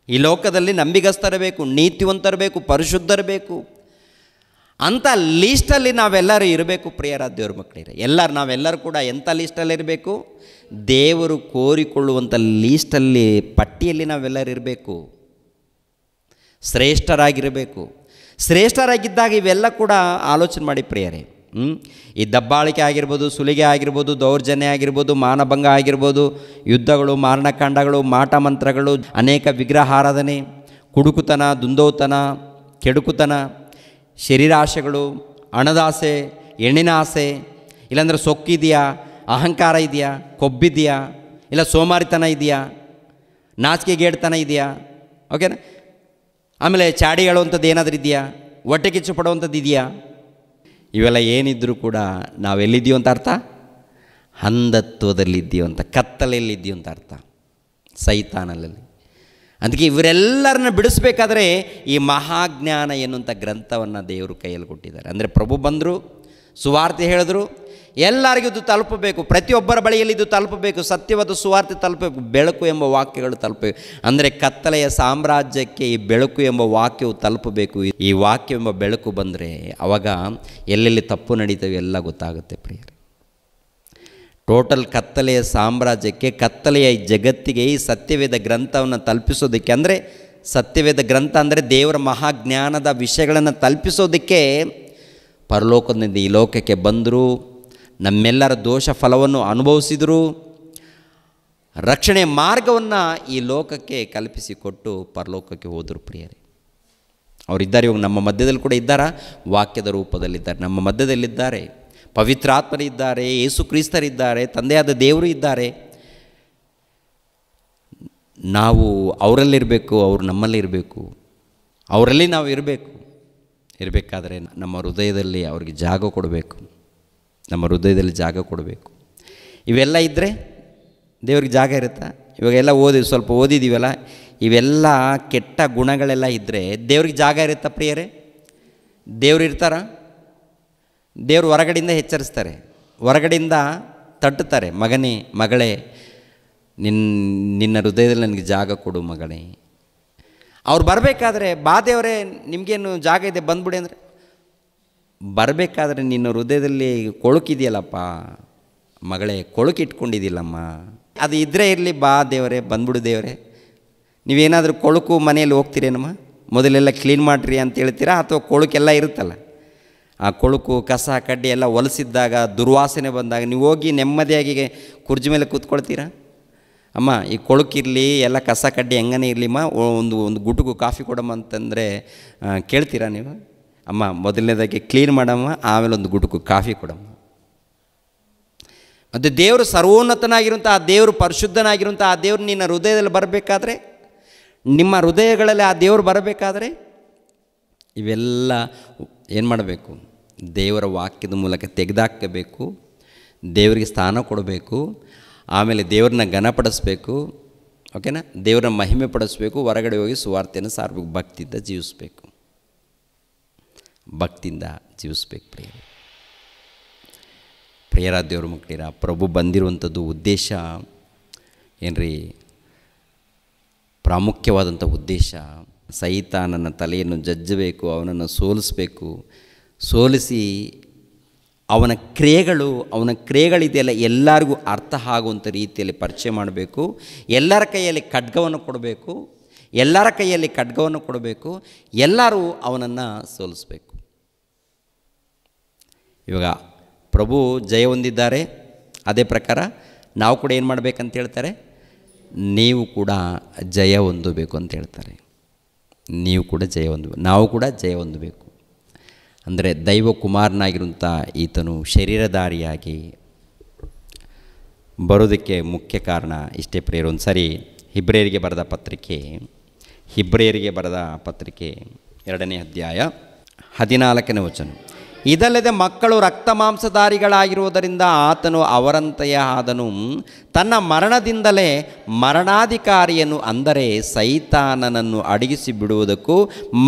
Speaker 1: ಈ ಲೋಕದಲ್ಲಿ ನಂಬಿಗಸ್ತರು ಬೇಕು, ನೀತಿವಂತರು ಬೇಕು, ಪರಿಶುದ್ಧರು ಬೇಕು. ಅಂಥ ಲೀಸ್ಟಲ್ಲಿ ನಾವೆಲ್ಲರೂ ಇರಬೇಕು ಪ್ರಿಯರ ದೇವ್ರ ಮಕ್ಕಳಿರ. ನಾವೆಲ್ಲರೂ ಕೂಡ ಎಂಥ ಲೀಸ್ಟಲ್ಲಿ ಇರಬೇಕು? ದೇವರು ಕೋರಿಕೊಳ್ಳುವಂಥ ಲೀಸ್ಟಲ್ಲಿ, ಪಟ್ಟಿಯಲ್ಲಿ ನಾವೆಲ್ಲರೂ ಇರಬೇಕು. ಶ್ರೇಷ್ಠರಾಗಿರಬೇಕು. ಶ್ರೇಷ್ಠರಾಗಿದ್ದಾಗ ಇವೆಲ್ಲ ಕೂಡ ಆಲೋಚನೆ ಮಾಡಿ ಪ್ರಿಯರೇ. ಈ ದಬ್ಬಾಳಿಕೆ ಆಗಿರ್ಬೋದು, ಸುಲಿಗೆ ಆಗಿರ್ಬೋದು, ದೌರ್ಜನ್ಯ ಆಗಿರ್ಬೋದು, ಮಾನಭಂಗ ಆಗಿರ್ಬೋದು, ಯುದ್ಧಗಳು, ಮಾರಣಕಾಂಡಗಳು, ಮಾಟ ಮಂತ್ರಗಳು, ಅನೇಕ ವಿಗ್ರಹಾರಾಧನೆ, ಕುಡುಕುತನ, ದುಂದೋತನ, ಕೆಡುಕುತನ, ಶರೀರಾಸೆಗಳು, ಹಣದಾಸೆ, ಹೆಣ್ಣಿನ ಆಸೆ, ಇಲ್ಲಾಂದರೆ ಸೊಕ್ಕಿದೆಯಾ, ಅಹಂಕಾರ ಇದೆಯಾ, ಕೊಬ್ಬಿದೆಯಾ, ಇಲ್ಲ ಸೋಮಾರಿತನ ಇದೆಯಾ, ನಾಚಿಕೆಗೇಡ್ತನ ಇದೆಯಾ, ಓಕೆನಾ? ಆಮೇಲೆ ಚಾಡಿ ಹೇಳುವಂಥದ್ದು ಏನಾದರೂ ಇದೆಯಾ, ಹೊಟ್ಟೆ ಕಿಚ್ಚು ಪಡುವಂಥದ್ದು ಇದೆಯಾ? ಇವೆಲ್ಲ ಏನಿದ್ರೂ ಕೂಡ ನಾವೆಲ್ಲಿದ್ದೀವಿ ಅಂತ ಅರ್ಥ? ಅಂಧತ್ವದಲ್ಲಿದ್ದೀವಿ ಅಂತ, ಕತ್ತಲೆಯಲ್ಲಿದ್ದೀವಿ ಅಂತ ಅರ್ಥ, ಸೈತಾನಲ್ಲಿ. ಅದಕ್ಕೆ ಇವರೆಲ್ಲರನ್ನ ಬಿಡಿಸ್ಬೇಕಾದ್ರೆ ಈ ಮಹಾಜ್ಞಾನ ಎನ್ನುವಂಥ ಗ್ರಂಥವನ್ನು ದೇವರು ಕೈಯಲ್ಲಿ ಕೊಟ್ಟಿದ್ದಾರೆ. ಅಂದರೆ ಪ್ರಭು ಬಂದರು, ಸುವಾರ್ತೆ ಹೇಳಿದ್ರು, ಎಲ್ಲರಿಗೂ ಇದು ತಲುಪಬೇಕು, ಪ್ರತಿಯೊಬ್ಬರ ಬಳಿಯಲ್ಲಿ ಇದು ತಲುಪಬೇಕು, ಸತ್ಯವಾದ ಸುವಾರ್ತೆ ತಲುಪಬೇಕು, ಬೆಳಕು ಎಂಬ ವಾಕ್ಯಗಳು ತಲುಪಬೇಕು. ಅಂದರೆ ಕತ್ತಲೆಯ ಸಾಮ್ರಾಜ್ಯಕ್ಕೆ ಈ ಬೆಳಕು ಎಂಬ ವಾಕ್ಯವು ತಲುಪಬೇಕು. ಈ ವಾಕ್ಯ ಎಂಬ ಬೆಳಕು ಬಂದರೆ ಆವಾಗ ಎಲ್ಲೆಲ್ಲಿ ತಪ್ಪು ನಡೀತವೆ ಎಲ್ಲ ಗೊತ್ತಾಗುತ್ತೆ ಪ್ರಿಯರೇ. ಟೋಟಲ್ ಕತ್ತಲೆಯ ಸಾಮ್ರಾಜ್ಯಕ್ಕೆ, ಕತ್ತಲೆಯ ಜಗತ್ತಿಗೆ ಈ ಸತ್ಯವೇದ ಗ್ರಂಥವನ್ನು ತಲುಪಿಸೋದಕ್ಕೆ, ಅಂದರೆ ಸತ್ಯವೇದ ಗ್ರಂಥ ಅಂದರೆ ದೇವರ ಮಹಾಜ್ಞಾನದ ವಿಷಯಗಳನ್ನು ತಲುಪಿಸೋದಕ್ಕೆ ಪರಲೋಕದಿಂದ ಈ ಲೋಕಕ್ಕೆ ಬಂದರು, ನಮ್ಮೆಲ್ಲರ ದೋಷ ಫಲವನ್ನು ಅನುಭವಿಸಿದರು, ರಕ್ಷಣೆ ಮಾರ್ಗವನ್ನು ಈ ಲೋಕಕ್ಕೆ ಕಲ್ಪಿಸಿಕೊಟ್ಟು ಪರಲೋಕಕ್ಕೆ ಹೋದರು ಪ್ರಿಯರೇ. ಅವರಿದ್ದಾರೆ, ಇವಾಗ ನಮ್ಮ ಮಧ್ಯದಲ್ಲಿ ಕೂಡ ಇದ್ದಾರಾ? ವಾಕ್ಯದ ರೂಪದಲ್ಲಿದ್ದಾರೆ, ನಮ್ಮ ಮಧ್ಯದಲ್ಲಿದ್ದಾರೆ. ಪವಿತ್ರಾತ್ಮರಿದ್ದಾರೆ, ಯೇಸು ಕ್ರಿಸ್ತರಿದ್ದಾರೆ, ತಂದೆಯಾದ ದೇವರು ಇದ್ದಾರೆ. ನಾವು ಅವರಲ್ಲಿರಬೇಕು, ಅವರು ನಮ್ಮಲ್ಲಿರಬೇಕು, ಅವರಲ್ಲಿ ನಾವು ಇರಬೇಕಾದ್ರೆ ನಮ್ಮ ಹೃದಯದಲ್ಲಿ ಅವ್ರಿಗೆ ಜಾಗ ಕೊಡಬೇಕು, ನಮ್ಮ ಹೃದಯದಲ್ಲಿ ಜಾಗ ಕೊಡಬೇಕು. ಇವೆಲ್ಲ ಇದ್ದರೆ ದೇವ್ರಿಗೆ ಜಾಗ ಇರುತ್ತಾ? ಇವಾಗೆಲ್ಲ ಸ್ವಲ್ಪ ಓದಿದ್ದೀವಲ್ಲ, ಇವೆಲ್ಲ ಕೆಟ್ಟ ಗುಣಗಳೆಲ್ಲ ಇದ್ದರೆ ದೇವ್ರಿಗೆ ಜಾಗ ಇರುತ್ತಾ ಪ್ರಿಯರೇ? ದೇವ್ರು ಇರ್ತಾರ? ದೇವರು ಹೊರಗಡೆಯಿಂದ ಎಚ್ಚರಿಸ್ತಾರೆ, ಹೊರಗಡೆಯಿಂದ ತಟ್ಟುತ್ತಾರೆ, ಮಗನೇ ಮಗಳೇ, ನಿನ್ನ ಹೃದಯದಲ್ಲಿ ನನಗೆ ಜಾಗ ಕೊಡು ಮಗನೇ. ಅವ್ರು ಬರಬೇಕಾದ್ರೆ, ಬಾ ದೇವರೇ ನಿಮಗೇನು ಜಾಗ ಇದೆ ಬಂದ್ಬಿಡಿ ಅಂದರೆ, ಬರಬೇಕಾದ್ರೆ ನಿನ್ನ ಹೃದಯದಲ್ಲಿ ಕೊಳುಕಿದೆಯಲ್ಲಪ್ಪ ಮಗಳೇ, ಕೊಳುಕಿಟ್ಕೊಂಡಿದ್ದಿಲ್ಲಮ್ಮ, ಅದು ಇದ್ದರೆ ಇರಲಿ, ಬಾ ದೇವರೇ, ಬಂದ್ಬಿಡು ದೇವರೇ, ನೀವೇನಾದರೂ ಕೊಳಕು ಮನೆಯಲ್ಲಿ ಹೋಗ್ತೀರೇನಮ್ಮ? ಮೊದಲೆಲ್ಲ ಕ್ಲೀನ್ ಮಾಡಿರಿ ಅಂತ ಹೇಳ್ತೀರಾ, ಅಥವಾ ಕೊಳಕೆಲ್ಲ ಇರುತ್ತಲ್ಲ, ಆ ಕೊಳಕು ಕಸ ಕಡ್ಡಿ ಎಲ್ಲ ಹೊಲಸಿದ್ದಾಗ ದುರ್ವಾಸನೆ ಬಂದಾಗ ನೀವು ಹೋಗಿ ನೆಮ್ಮದಿಯಾಗಿ ಕುರ್ಜಿ ಮೇಲೆ ಕೂತ್ಕೊಳ್ತೀರಾ? ಅಮ್ಮ ಈ ಕೊಳಕಿರಲಿ ಎಲ್ಲ ಕಸ ಕಡ್ಡಿ ಹೆಂಗನೇ ಇರಲಿಮ್ಮ, ಒಂದು ಗುಟುಕು ಕಾಫಿ ಕೊಡಮ್ಮ ಅಂತಂದರೆ ಕೇಳ್ತೀರಾ ನೀವು? ಅಮ್ಮ ಮೊದಲನೇದಾಗಿ ಕ್ಲೀನ್ ಮಾಡಮ್ಮ, ಆಮೇಲೆ ಒಂದು ಗುಟುಕು ಕಾಫಿ ಕೊಡಮ್ಮ. ಮತ್ತು ದೇವರು ಸರ್ವೋನ್ನತನಾಗಿರುವಂಥ ಆ ದೇವರು, ಪರಿಶುದ್ಧನಾಗಿರುವಂಥ ಆ ದೇವರು ನಿನ್ನ ಹೃದಯದಲ್ಲಿ ಬರಬೇಕಾದ್ರೆ, ನಿಮ್ಮ ಹೃದಯಗಳಲ್ಲಿ ಆ ದೇವರು ಬರಬೇಕಾದ್ರೆ ಇವೆಲ್ಲ ಏನು ಮಾಡಬೇಕು? ದೇವರ ವಾಕ್ಯದ ಮೂಲಕ ತೆಗೆದಾಕಬೇಕು, ದೇವರಿಗೆ ಸ್ಥಾನ ಕೊಡಬೇಕು, ಆಮೇಲೆ ದೇವ್ರನ್ನ ಘನಪಡಿಸ್ಬೇಕು, ಓಕೆನಾ? ದೇವರ ಮಹಿಮೆ ಪಡಿಸ್ಬೇಕು, ಹೊರಗಡೆ ಹೋಗಿ ಸುವಾರ್ತೆಯನ್ನು ಸಾರಬೇಕು, ಭಕ್ತಿಯಿಂದ ಜೀವಿಸಬೇಕು, ಭಕ್ತಿಯಿಂದ ಜೀವಿಸ್ಬೇಕು. ಪ್ರಿಯರ ದೇವ್ರ ಮಕ್ಕಳಿರ, ಪ್ರಭು ಬಂದಿರುವಂಥದ್ದು ಉದ್ದೇಶ ಏನ್ರಿ? ಪ್ರಾಮುಖ್ಯವಾದಂಥ ಉದ್ದೇಶ ಸೈತಾನನ ತಲೆಯನ್ನು ಜಜ್ಜಬೇಕು, ಅವನನ್ನು ಸೋಲಿಸಬೇಕು, ಸೋಲಿಸಿ ಅವನ ಕ್ರಿಯೆಗಳಿದೆಯಲ್ಲ ಎಲ್ಲರಿಗೂ ಅರ್ಥ ಆಗುವಂಥ ರೀತಿಯಲ್ಲಿ ಪರಿಚಯ ಮಾಡಬೇಕು. ಎಲ್ಲರ ಕೈಯಲ್ಲಿ ಖಡ್ಗವನ್ನು ಕೊಡಬೇಕು, ಎಲ್ಲರೂ ಅವನನ್ನು ಸೋಲಿಸಬೇಕು. ಇವಾಗ ಪ್ರಭು ಜಯ ಹೊಂದಿದ್ದಾರೆ, ಅದೇ ಪ್ರಕಾರ ನಾವು ಕೂಡ ಏನು ಮಾಡಬೇಕಂತ ಹೇಳ್ತಾರೆ? ನೀವು ಕೂಡ ಜಯ ಹೊಂದಬೇಕು ಅಂತ ಹೇಳ್ತಾರೆ. ನಾವು ಕೂಡ ಜಯ ಹೊಂದಬೇಕು. ಅಂದರೆ ದೈವ ಕುಮಾರನಾಗಿರುವಂಥ ಈತನು ಶರೀರಧಾರಿಯಾಗಿ ಬರೋದಕ್ಕೆ ಮುಖ್ಯ ಕಾರಣ ಇಷ್ಟೇ ಪ್ರಿಯರು. ಒಂದು ಸರಿ ಹಿಬ್ರಿಯರಿಗೆ ಬರೆದ ಪತ್ರಿಕೆ 2ನೇ ಅಧ್ಯಾಯ 14ನೇ ವಚನ. ಇದಲ್ಲದೆ ಮಕ್ಕಳು ರಕ್ತ ಮಾಂಸಧಾರಿಗಳಾಗಿರುವುದರಿಂದ ಆತನು ಅವರಂತೆಯೇ ಆದನು. ತನ್ನ ಮರಣದಿಂದಲೇ ಮರಣಾಧಿಕಾರಿಯನ್ನು, ಅಂದರೆ ಸೈತಾನನನ್ನು ಅಡಗಿಸಿ ಬಿಡುವುದಕ್ಕೂ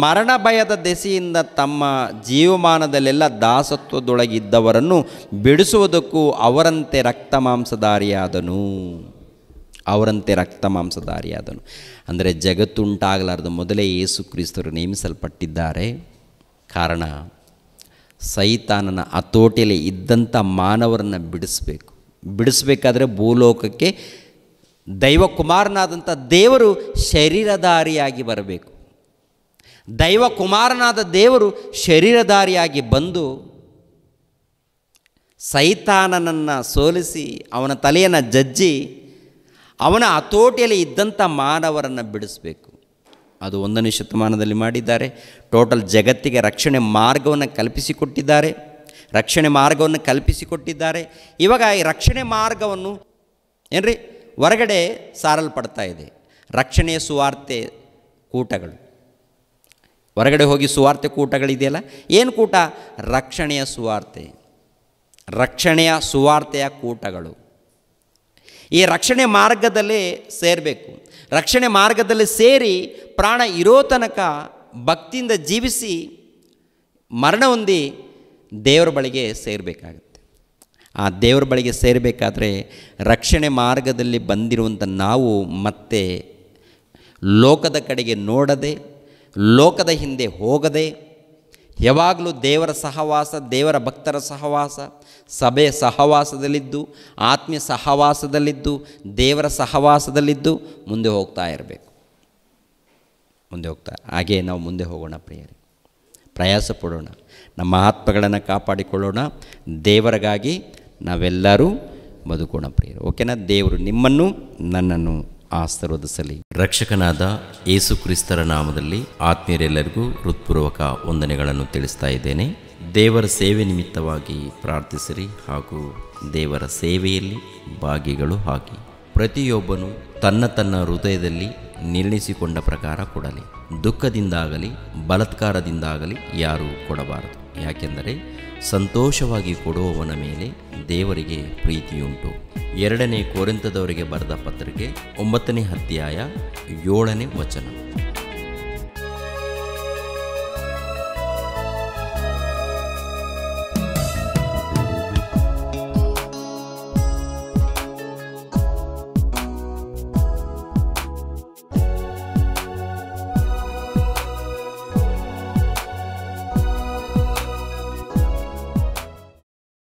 Speaker 1: ಮರಣ ಭಯದ ದೆಸೆಯಿಂದ ತಮ್ಮ ಜೀವಮಾನದಲ್ಲೆಲ್ಲ ದಾಸತ್ವದೊಳಗಿದ್ದವರನ್ನು ಬಿಡಿಸುವುದಕ್ಕೂ ಅವರಂತೆ ರಕ್ತ ಮಾಂಸಧಾರಿಯಾದನು. ಅಂದರೆ ಜಗತ್ತುಂಟಾಗಲಾರದು ಮೊದಲೇ ಯೇಸು ಕ್ರಿಸ್ತರು ನೇಮಿಸಲ್ಪಟ್ಟಿದ್ದಾರೆ. ಕಾರಣ ಸೈತಾನನ ಹತೋಟಿಯಲ್ಲಿ ಇದ್ದಂಥ ಮಾನವರನ್ನು ಬಿಡಿಸಬೇಕಾದ್ರೆ ಭೂಲೋಕಕ್ಕೆ ದೈವ ಕುಮಾರನಾದಂಥ ದೇವರು ಶರೀರಧಾರಿಯಾಗಿ ಬರಬೇಕು. ದೈವ ಕುಮಾರನಾದ ದೇವರು ಶರೀರಧಾರಿಯಾಗಿ ಬಂದು ಸೈತಾನನನ್ನು ಸೋಲಿಸಿ ಅವನ ತಲೆಯನ್ನು ಜಜ್ಜಿ ಅವನ ಹತೋಟಿಯಲ್ಲಿ ಇದ್ದಂಥ ಮಾನವರನ್ನು ಬಿಡಿಸಬೇಕು. ಅದು 1ನೇ ಶತಮಾನದಲ್ಲಿ ಮಾಡಿದ್ದಾರೆ. ಟೋಟಲ್ ಜಗತ್ತಿಗೆ ರಕ್ಷಣೆ ಮಾರ್ಗವನ್ನು ಕಲ್ಪಿಸಿಕೊಟ್ಟಿದ್ದಾರೆ. ಇವಾಗ ಈ ರಕ್ಷಣೆ ಮಾರ್ಗವನ್ನು ಏನ್ರಿ ಹೊರಗಡೆ ಸಾರಲ್ಪಡ್ತಾ ಇದೆ. ರಕ್ಷಣೆಯ ಸುವಾರ್ತೆ ಕೂಟಗಳು, ಹೊರಗಡೆ ಹೋಗಿ ಸುವಾರ್ತೆ ಕೂಟಗಳಿದೆಯಲ್ಲ, ಏನು ಕೂಟ? ರಕ್ಷಣೆಯ ಸುವಾರ್ತೆಯ ಕೂಟಗಳು. ಈ ರಕ್ಷಣೆ ಮಾರ್ಗದಲ್ಲೇ ಸೇರಬೇಕು. ರಕ್ಷಣೆ ಮಾರ್ಗದಲ್ಲಿ ಸೇರಿ ಪ್ರಾಣ ಇರೋ ತನಕ ಭಕ್ತಿಯಿಂದ ಜೀವಿಸಿ ಮರಣ ಹೊಂದಿ ದೇವರ ಬಳಿಗೆ ಸೇರಬೇಕಾಗುತ್ತೆ. ಆ ದೇವರ ಬಳಿಗೆ ಸೇರಬೇಕಾದ್ರೆ ರಕ್ಷಣೆ ಮಾರ್ಗದಲ್ಲಿ ಬಂದಿರುವಂಥ ನಾವು ಮತ್ತೆ ಲೋಕದ ಕಡೆಗೆ ನೋಡದೆ, ಲೋಕದ ಹಿಂದೆ ಹೋಗದೆ, ಯಾವಾಗಲೂ ದೇವರ ಸಹವಾಸ, ದೇವರ ಭಕ್ತರ ಸಹವಾಸ, ಸಭೆಯ ಸಹವಾಸದಲ್ಲಿದ್ದು, ಆತ್ಮೀಯ ಸಹವಾಸದಲ್ಲಿದ್ದು, ದೇವರ ಸಹವಾಸದಲ್ಲಿದ್ದು ಮುಂದೆ ಹೋಗ್ತಾ ಇರಬೇಕು. ಹಾಗೆ ನಾವು ಮುಂದೆ ಹೋಗೋಣ ಪ್ರಿಯರೇ. ಪ್ರಯಾಸ ಪಡೋಣ, ನಮ್ಮ ಆತ್ಮಗಳನ್ನು ಕಾಪಾಡಿಕೊಳ್ಳೋಣ, ದೇವರಿಗಾಗಿ ನಾವೆಲ್ಲರೂ ಬದುಕೋಣ ಪ್ರಿಯರು. ಓಕೆನಾ? ದೇವರು ನಿಮ್ಮನ್ನು ನನ್ನನ್ನು ಆಶೀರ್ವದಿಸಲಿ. ರಕ್ಷಕನಾದ ಯೇಸು ಕ್ರಿಸ್ತರ ನಾಮದಲ್ಲಿ ಆತ್ಮೀಯರೆಲ್ಲರಿಗೂ ಹೃತ್ಪೂರ್ವಕ ವಂದನೆಗಳನ್ನು ತಿಳಿಸ್ತಾ ಇದ್ದೇನೆ. ದೇವರ ಸೇವೆ ನಿಮಿತ್ತವಾಗಿ ಪ್ರಾರ್ಥಿಸಿರಿ, ಹಾಗೂ ದೇವರ ಸೇವೆಯಲ್ಲಿ ಭಾಗಿಗಳು ಆಗಿ. ಪ್ರತಿಯೊಬ್ಬನು ತನ್ನ ಹೃದಯದಲ್ಲಿ ನಿರ್ಣಯಿಸಿಕೊಂಡ ಪ್ರಕಾರ ಕೊಡಲಿ. ದುಃಖದಿಂದಾಗಲಿ ಬಲಾತ್ಕಾರದಿಂದಾಗಲಿ ಯಾರೂ ಕೊಡಬಾರದು. ಯಾಕೆಂದರೆ ಸಂತೋಷವಾಗಿ ಕೊಡುವವನ ಮೇಲೆ ದೇವರಿಗೆ ಪ್ರೀತಿಯುಂಟು. 2ನೇ ಕೊರಿಂಥದವರಿಗೆ ಬರೆದ ಪತ್ರಿಕೆ 9ನೇ ಅಧ್ಯಾಯ 7ನೇ ವಚನ.